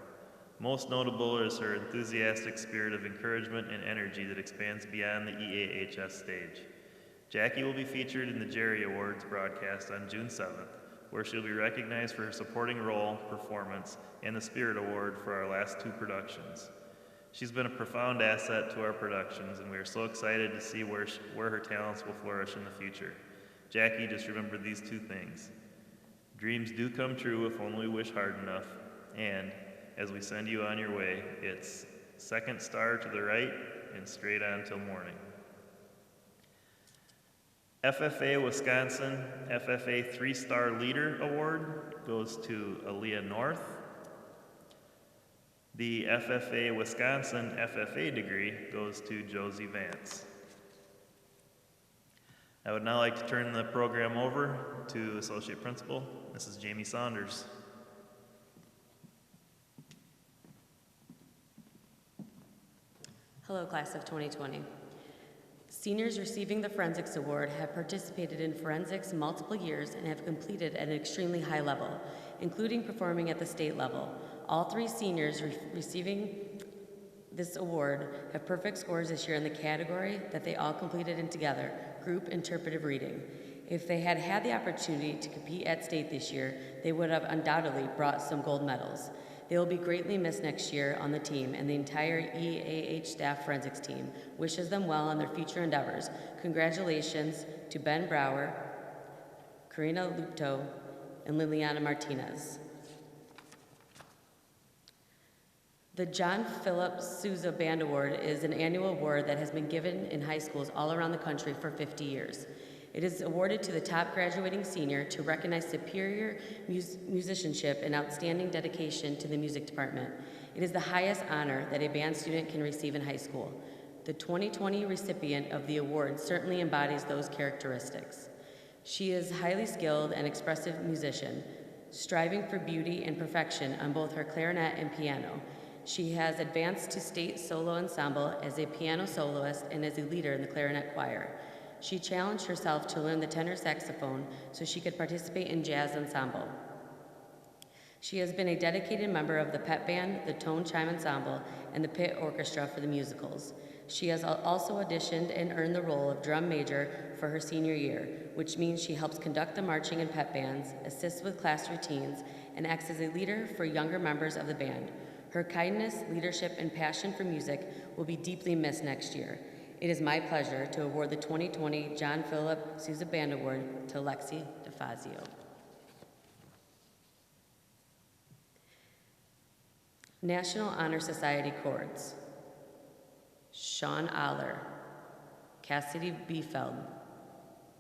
Speaker 4: Most notable is her enthusiastic spirit of encouragement and energy that expands beyond the EAHS stage. Jackie will be featured in the Jerry Awards broadcast on June 7th, where she'll be recognized for her supporting role, performance, and the Spirit Award for our last 2 productions. She's been a profound asset to our productions, and we are so excited to see where her talents will flourish in the future. Jackie, just remember these 2 things. Dreams do come true if only we wish hard enough, and as we send you on your way, it's second star to the right and straight on till morning. FFA Wisconsin FFA 3-Star Leader Award goes to Aaliyah North. The FFA Wisconsin FFA degree goes to Josie Vance. I would now like to turn the program over to Associate Principal, Mrs. Jamie Saunders.
Speaker 7: Hello, class of 2020. Seniors receiving the Forensics Award have participated in forensics multiple years and have completed at an extremely high level, including performing at the state level. All 3 seniors receiving this award have perfect scores this year in the category that they all completed in together, group interpretive reading. If they had had the opportunity to compete at state this year, they would have undoubtedly brought some gold medals. They will be greatly missed next year on the team, and the entire EAH staff forensics team wishes them well on their future endeavors. Congratulations to Ben Brower, Karina Lupto, and Liliana Martinez. The John Philip Sousa Band Award is an annual award that has been given in high schools all around the country for 50 years. It is awarded to the top graduating senior to recognize superior musicianship and outstanding dedication to the music department. It is the highest honor that a band student can receive in high school. The 2020 recipient of the award certainly embodies those characteristics. She is a highly skilled and expressive musician, striving for beauty and perfection on both her clarinet and piano. She has advanced to state solo ensemble as a piano soloist and as a leader in the clarinet choir. She challenged herself to learn the tenor saxophone so she could participate in jazz ensemble. She has been a dedicated member of the pep band, the tone chime ensemble, and the pit orchestra for the musicals. She has also auditioned and earned the role of drum major for her senior year, which means she helps conduct the marching and pep bands, assists with class routines, and acts as a leader for younger members of the band. Her kindness, leadership, and passion for music will be deeply missed next year. It is my pleasure to award the 2020 John Philip Sousa Band Award to Lexi DeFazio. National Honor Society Chords. Sean Aller, Cassidy Biefeld,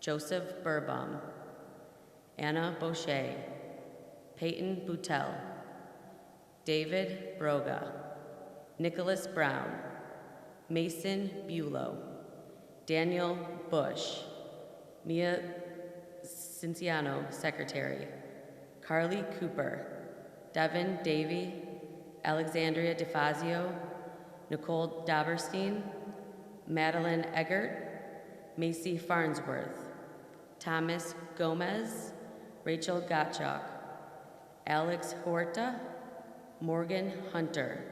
Speaker 7: Joseph Burbaum, Anna Boucher, Peyton Boutel, David Broga, Nicholas Brown, Mason Bulow, Daniel Bush, Mia Cinciano, Secretary, Carly Cooper, Devin Davey, Alexandria DeFazio, Nicole Daberstein, Madeline Eggert, Macy Farnsworth, Thomas Gomez, Rachel Gottschalk, Alex Horta, Morgan Hunter,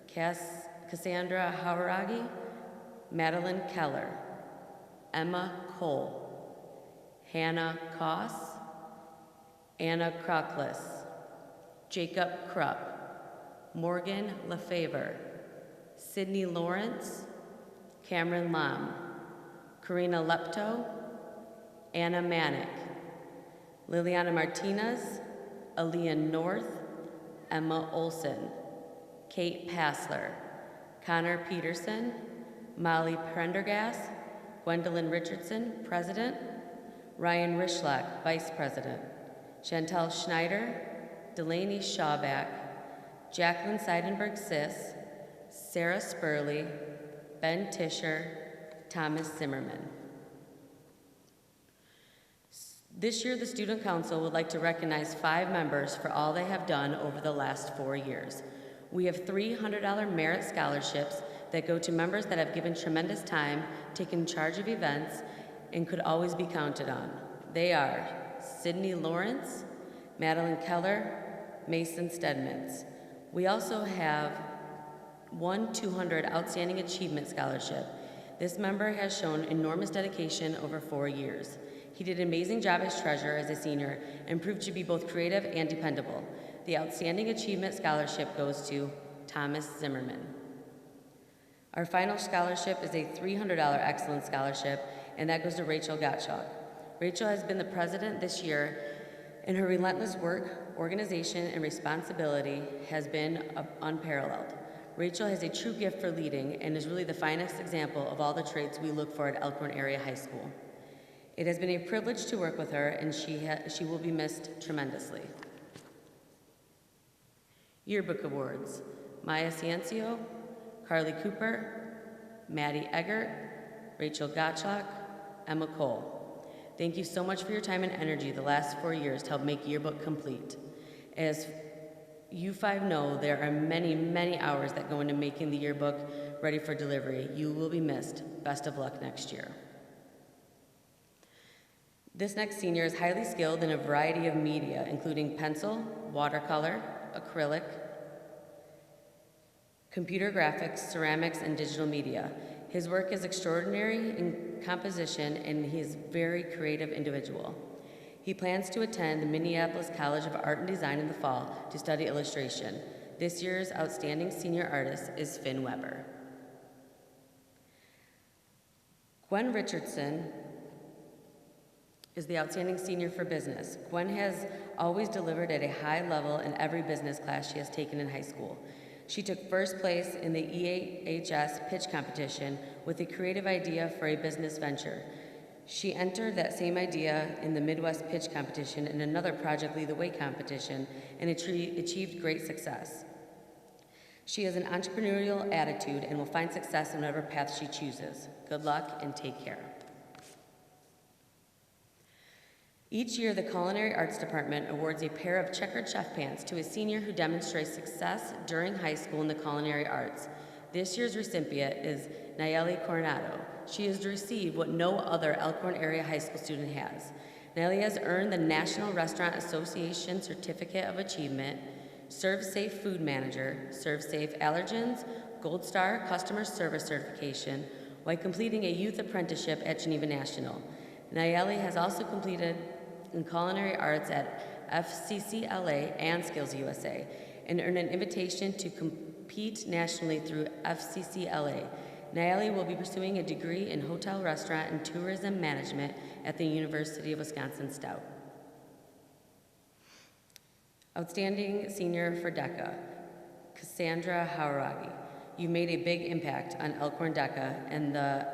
Speaker 7: Cassandra Hauragi, Madeline Keller, Emma Cole, Hannah Koss, Anna Crockless, Jacob Krupp, Morgan LaFavor, Sydney Lawrence, Cameron Lam, Karina Lepto, Anna Manick, Liliana Martinez, Aaliyah North, Emma Olson, Kate Passler, Connor Peterson, Molly Prendergast, Gwendolyn Richardson, President, Ryan Rishlock, Vice President, Chantel Schneider, Delaney Shawback, Jacqueline Seidenberg-Sis, Sarah Spurley, Ben Tischer, Thomas Zimmerman. This year, the Student Council would like to recognize 5 members for all they have done over the last 4 years. We have $300 merit scholarships that go to members that have given tremendous time, taken charge of events, and could always be counted on. They are Sydney Lawrence, Madeline Keller, Mason Stedmans. We also have one 200 Outstanding Achievement Scholarship. This member has shown enormous dedication over 4 years. He did an amazing job as treasurer as a senior and proved to be both creative and dependable. The Outstanding Achievement Scholarship goes to Thomas Zimmerman. Our final scholarship is a $300 Excellence Scholarship, and that goes to Rachel Gottschalk. Rachel has been the president this year, and her relentless work, organization, and responsibility has been unparalleled. Rachel has a true gift for leading and is really the finest example of all the traits we look for at Elkhorn Area High School. It has been a privilege to work with her, and she will be missed tremendously. Yearbook Awards: Maya Ciencio, Carly Cooper, Maddie Eggert, Rachel Gottschalk, Emma Cole. Thank you so much for your time and energy the last 4 years to help make Yearbook complete. As you 5 know, there are many, many hours that go into making the yearbook ready for delivery. You will be missed. Best of luck next year. This next senior is highly skilled in a variety of media, including pencil, watercolor, acrylic, computer graphics, ceramics, and digital media. His work is extraordinary in composition, and he is a very creative individual. He plans to attend the Minneapolis College of Art and Design in the fall to study illustration. This year's outstanding senior artist is Finn Weber. Gwen Richardson is the outstanding senior for business. Gwen has always delivered at a high level in every business class she has taken in high school. She took first place in the EAHS pitch competition with a creative idea for a business venture. She entered that same idea in the Midwest pitch competition and another Project Lead the Way competition and achieved great success. She has an entrepreneurial attitude and will find success in whatever path she chooses. Good luck and take care. Each year, the Culinary Arts Department awards a pair of checkered chef pants to a senior who demonstrates success during high school in the culinary arts. This year's recipient is Nayeli Coronado. She has received what no other Elkhorn area high school student has. Nayeli has earned the National Restaurant Association Certificate of Achievement, Serve Safe Food Manager, Serve Safe Allergens, Gold Star Customer Service Certification, while completing a youth apprenticeship at Geneva National. Nayeli has also completed in culinary arts at FCCLA and Skills USA, and earned an invitation to compete nationally through FCCLA. Nayeli will be pursuing a degree in hotel, restaurant, and tourism management at the University of Wisconsin-Stout. Outstanding senior for DECA, Cassandra Hauragi. You made a big impact on Elkhorn DECA and the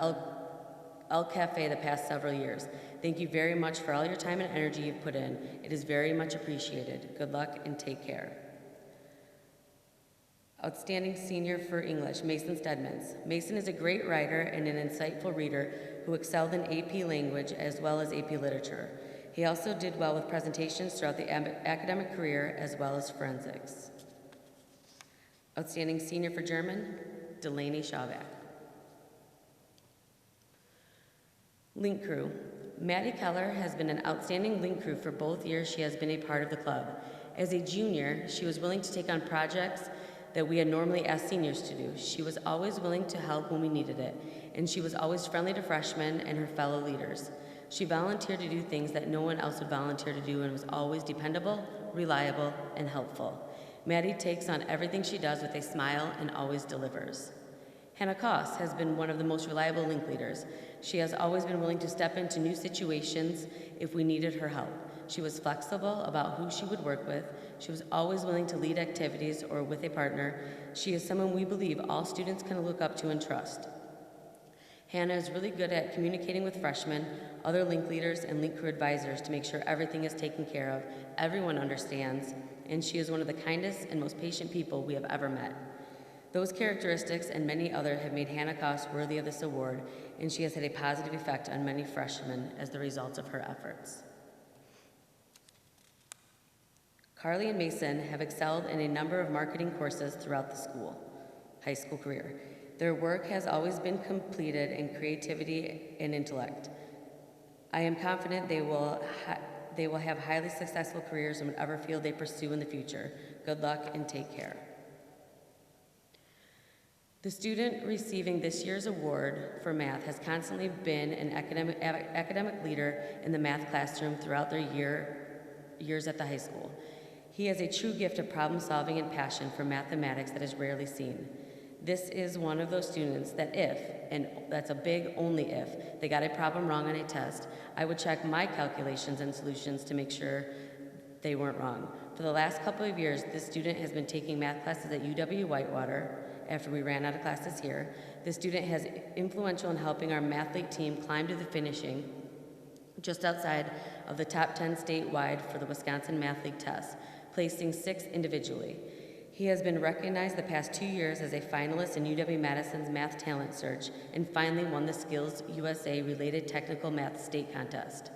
Speaker 7: El Cafe the past several years. Thank you very much for all your time and energy you've put in. It is very much appreciated. Good luck and take care. Outstanding senior for English, Mason Stedmans. Mason is a great writer and an insightful reader who excelled in AP language as well as AP literature. He also did well with presentations throughout the academic career as well as forensics. Outstanding senior for German, Delaney Shawback. Link Crew. Maddie Keller has been an outstanding Link Crew for both years she has been a part of the club. As a junior, she was willing to take on projects that we had normally asked seniors to do. She was always willing to help when we needed it, and she was always friendly to freshmen and her fellow leaders. She volunteered to do things that no one else would volunteer to do and was always dependable, reliable, and helpful. Maddie takes on everything she does with a smile and always delivers. Hannah Koss has been one of the most reliable Link leaders. She has always been willing to step into new situations if we needed her help. She was flexible about who she would work with. She was always willing to lead activities or with a partner. She is someone we believe all students can look up to and trust. Hannah is really good at communicating with freshmen, other Link leaders, and Link Crew advisors to make sure everything is taken care of, everyone understands, and she is one of the kindest and most patient people we have ever met. Those characteristics and many others have made Hannah Koss worthy of this award, and she has had a positive effect on many freshmen as the result of her efforts. Carly and Mason have excelled in a number of marketing courses throughout the high school career. Their work has always been completed in creativity and intellect. I am confident they will have highly successful careers in whatever field they pursue in the future. Good luck and take care. The student receiving this year's award for math has constantly been an academic leader in the math classroom throughout their years at the high school. He has a true gift of problem solving and passion for mathematics that is rarely seen. This is one of those students that if, and that's a big only if, they got a problem wrong on a test, I would check my calculations and solutions to make sure they weren't wrong. For the last couple of years, this student has been taking math classes at UW-Whitewater after we ran out of classes here. This student has influential in helping our mathlete team climb to the finishing just outside of the top 10 statewide for the Wisconsin Math League test, placing 6th individually. He has been recognized the past 2 years as a finalist in UW-Madison's Math Talent Search and finally won the Skills USA Related Technical Math State Contest,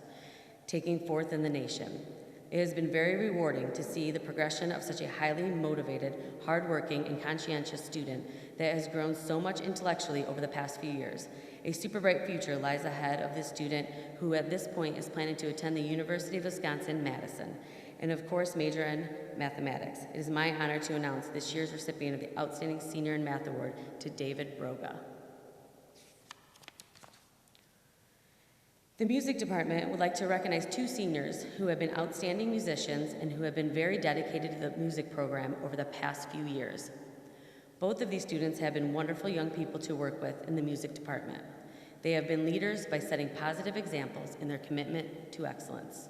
Speaker 7: taking 4th in the nation. It has been very rewarding to see the progression of such a highly motivated, hardworking, and conscientious student that has grown so much intellectually over the past few years. A super bright future lies ahead of this student who at this point is planning to attend the University of Wisconsin-Madison, and of course major in mathematics. It is my honor to announce this year's recipient of the Outstanding Senior in Math Award to David Broga. The music department would like to recognize 2 seniors who have been outstanding musicians and who have been very dedicated to the music program over the past few years. Both of these students have been wonderful young people to work with in the music department. They have been leaders by setting positive examples in their commitment to excellence.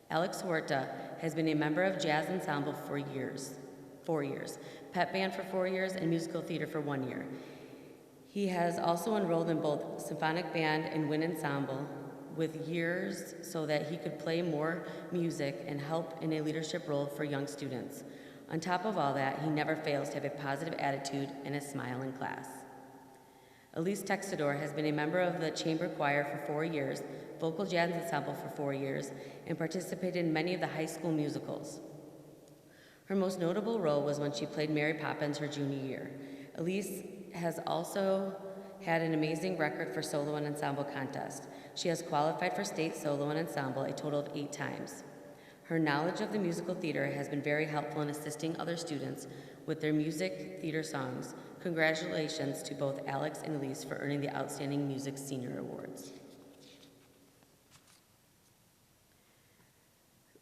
Speaker 7: Alex Huerta has been a member of jazz ensemble for 4 years, pep band for 4 years, and musical theater for 1 year. He has also enrolled in both symphonic band and wind ensemble with years so that he could play more music and help in a leadership role for young students. On top of all that, he never fails to have a positive attitude and a smile in class. Elise Texador has been a member of the chamber choir for 4 years, vocal jazz ensemble for 4 years, and participated in many of the high school musicals. Her most notable role was when she played Mary Poppins her junior year. Elise has also had an amazing record for solo and ensemble contests. She has qualified for state solo and ensemble a total of 8 times. Her knowledge of the musical theater has been very helpful in assisting other students with their music theater songs. Congratulations to both Alex and Elise for earning the Outstanding Music Senior Awards.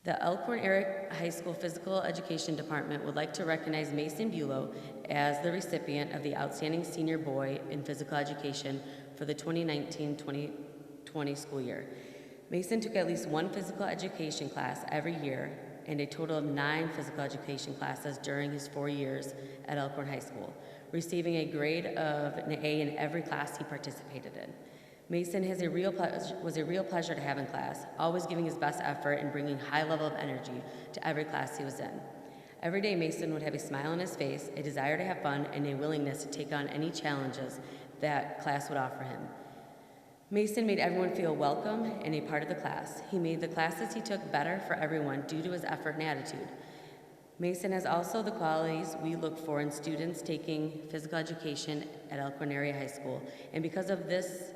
Speaker 7: The Elkhorn Area High School Physical Education Department would like to recognize Mason Bulow as the recipient of the Outstanding Senior Boy in Physical Education for the 2019-2020 school year. Mason took at least 1 physical education class every year and a total of 9 physical education classes during his 4 years at Elkhorn High School, receiving a grade of an A in every class he participated in. Mason was a real pleasure to have in class, always giving his best effort and bringing a high level of energy to every class he was in. Every day, Mason would have a smile on his face, a desire to have fun, and a willingness to take on any challenges that class would offer him. Mason made everyone feel welcome and a part of the class. He made the classes he took better for everyone due to his effort and attitude. Mason has also the qualities we look for in students taking physical education at Elkhorn Area High School, and because of this,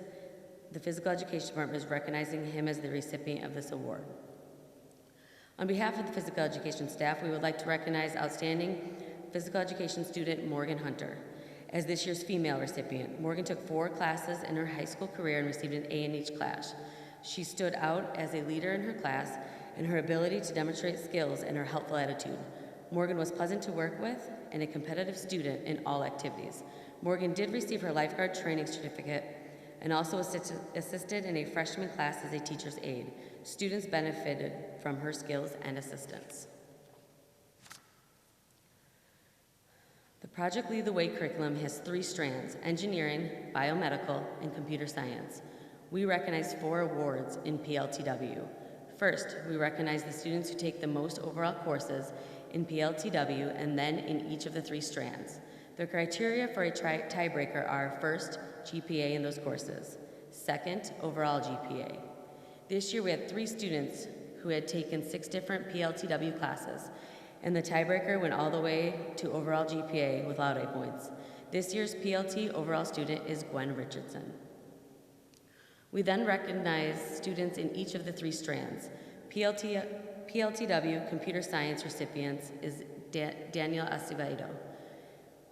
Speaker 7: the Physical Education Department is recognizing him as the recipient of this award. On behalf of the physical education staff, we would like to recognize outstanding physical education student Morgan Hunter as this year's female recipient. Morgan took 4 classes in her high school career and received an A in each class. She stood out as a leader in her class in her ability to demonstrate skills and her helpful attitude. Morgan was pleasant to work with and a competitive student in all activities. Morgan did receive her lifeguard training certificate and also assisted in a freshman class as a teacher's aide. Students benefited from her skills and assistance. The Project Lead the Way curriculum has 3 strands: engineering, biomedical, and computer science. We recognize 4 awards in PLTW. First, we recognize the students who take the most overall courses in PLTW and then in each of the 3 strands. The criteria for a tiebreaker are: first, GPA in those courses; second, overall GPA. This year we had 3 students who had taken 6 different PLTW classes, and the tiebreaker went all the way to overall GPA without A points. This year's PLT overall student is Gwen Richardson. We then recognize students in each of the 3 strands. PLTW computer science recipients is Daniel Acevedo.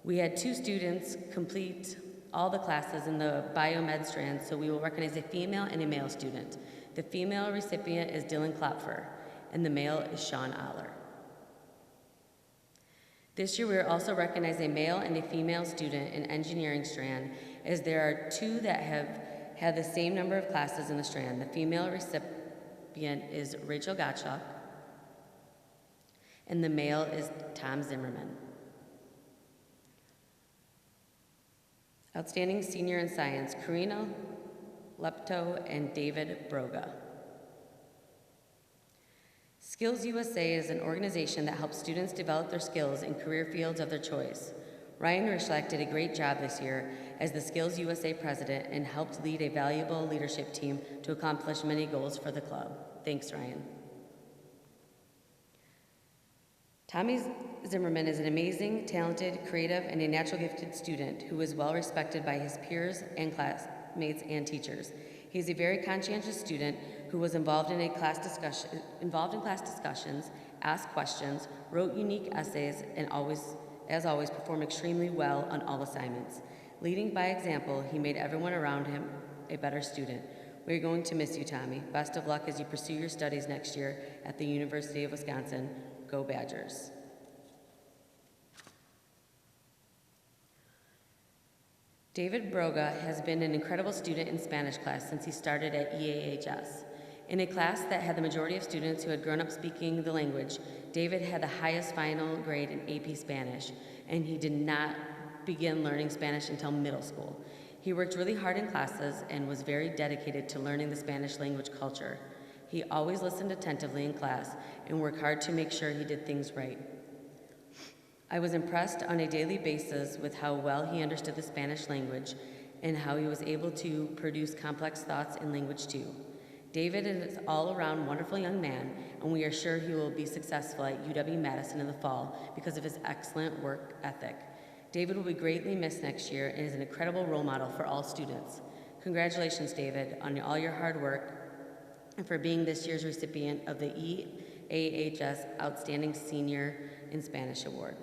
Speaker 7: We had 2 students complete all the classes in the biomed strand, so we will recognize a female and a male student. The female recipient is Dylan Klopfer, and the male is Sean Aller. This year we are also recognizing a male and a female student in engineering strand, as there are 2 that have had the same number of classes in the strand. The female recipient is Rachel Gottschalk, and the male is Tom Zimmerman. Outstanding Senior in Science, Karina Lepto and David Broga. Skills USA is an organization that helps students develop their skills in career fields of their choice. Ryan Rishlak did a great job this year as the Skills USA president and helped lead a valuable leadership team to accomplish many goals for the club. Thanks, Ryan. Tommy Zimmerman is an amazing, talented, creative, and a natural gifted student who is well respected by his peers and classmates and teachers. He is a very conscientious student who was involved in class discussions, asked questions, wrote unique essays, and as always, performed extremely well on all assignments. Leading by example, he made everyone around him a better student. We are going to miss you, Tommy. Best of luck as you pursue your studies next year at the University of Wisconsin. Go Badgers. David Broga has been an incredible student in Spanish class since he started at EAHS. In a class that had the majority of students who had grown up speaking the language, David had the highest final grade in AP Spanish, and he did not begin learning Spanish until middle school. He worked really hard in classes and was very dedicated to learning the Spanish language culture. He always listened attentively in class and worked hard to make sure he did things right. I was impressed on a daily basis with how well he understood the Spanish language and how he was able to produce complex thoughts in language too. David is an all-around wonderful young man, and we are sure he will be successful at UW-Madison in the fall because of his excellent work ethic. David will be greatly missed next year and is an incredible role model for all students. Congratulations, David, on all your hard work and for being this year's recipient of the EAHS Outstanding Senior in Spanish Award.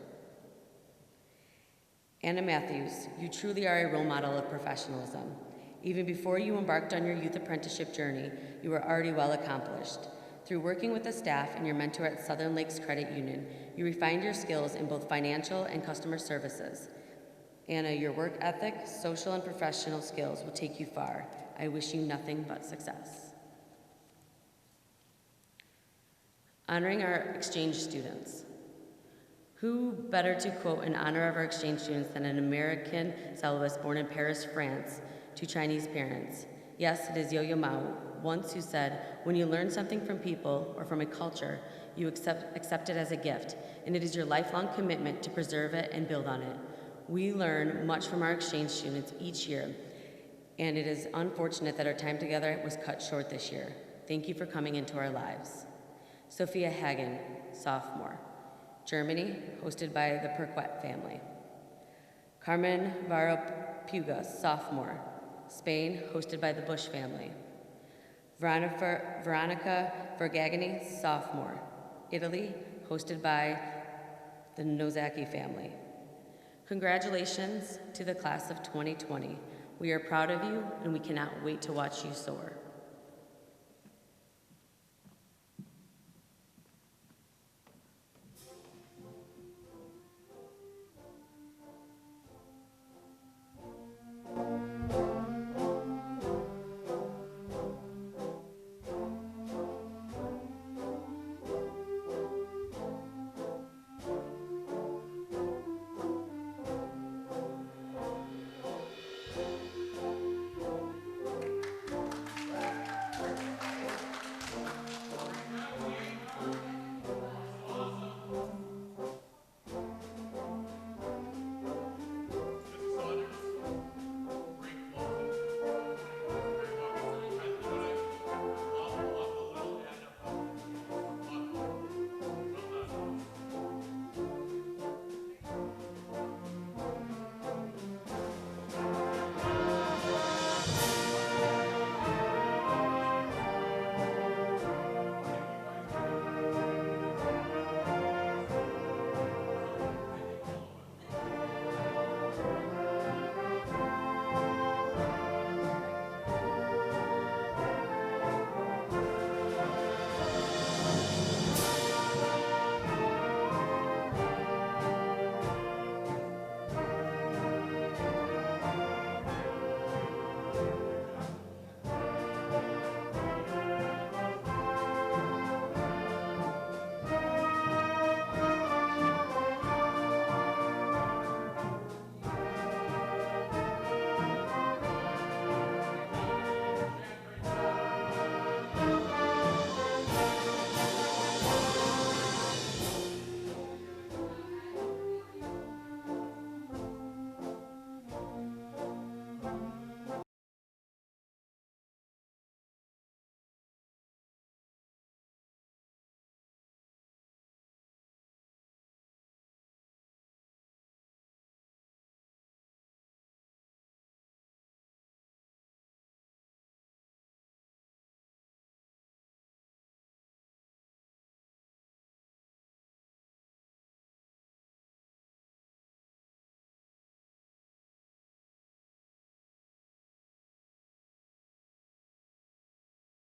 Speaker 7: Anna Matthews, you truly are a role model of professionalism. Even before you embarked on your youth apprenticeship journey, you were already well accomplished. Through working with the staff and your mentor at Southern Lakes Credit Union, you refined your skills in both financial and customer services. Anna, your work ethic, social, and professional skills will take you far. I wish you nothing but success. Honoring our exchange students. Who better to quote in honor of our exchange students than an American soloist born in Paris, France, to Chinese parents? Yes, it is Yo-Yo Ma once who said, when you learn something from people or from a culture, you accept it as a gift, and it is your lifelong commitment to preserve it and build on it. We learn much from our exchange students each year, and it is unfortunate that our time together was cut short this year. Thank you for coming into our lives. Sophia Hagen, sophomore. Germany, hosted by the Perquet family. Carmen Varro-Puga, sophomore, Spain, hosted by the Bush family. Veronica Vergagini, sophomore, Italy, hosted by the Nozaki family. Congratulations to the class of 2020. We are proud of you and we cannot wait to watch you soar.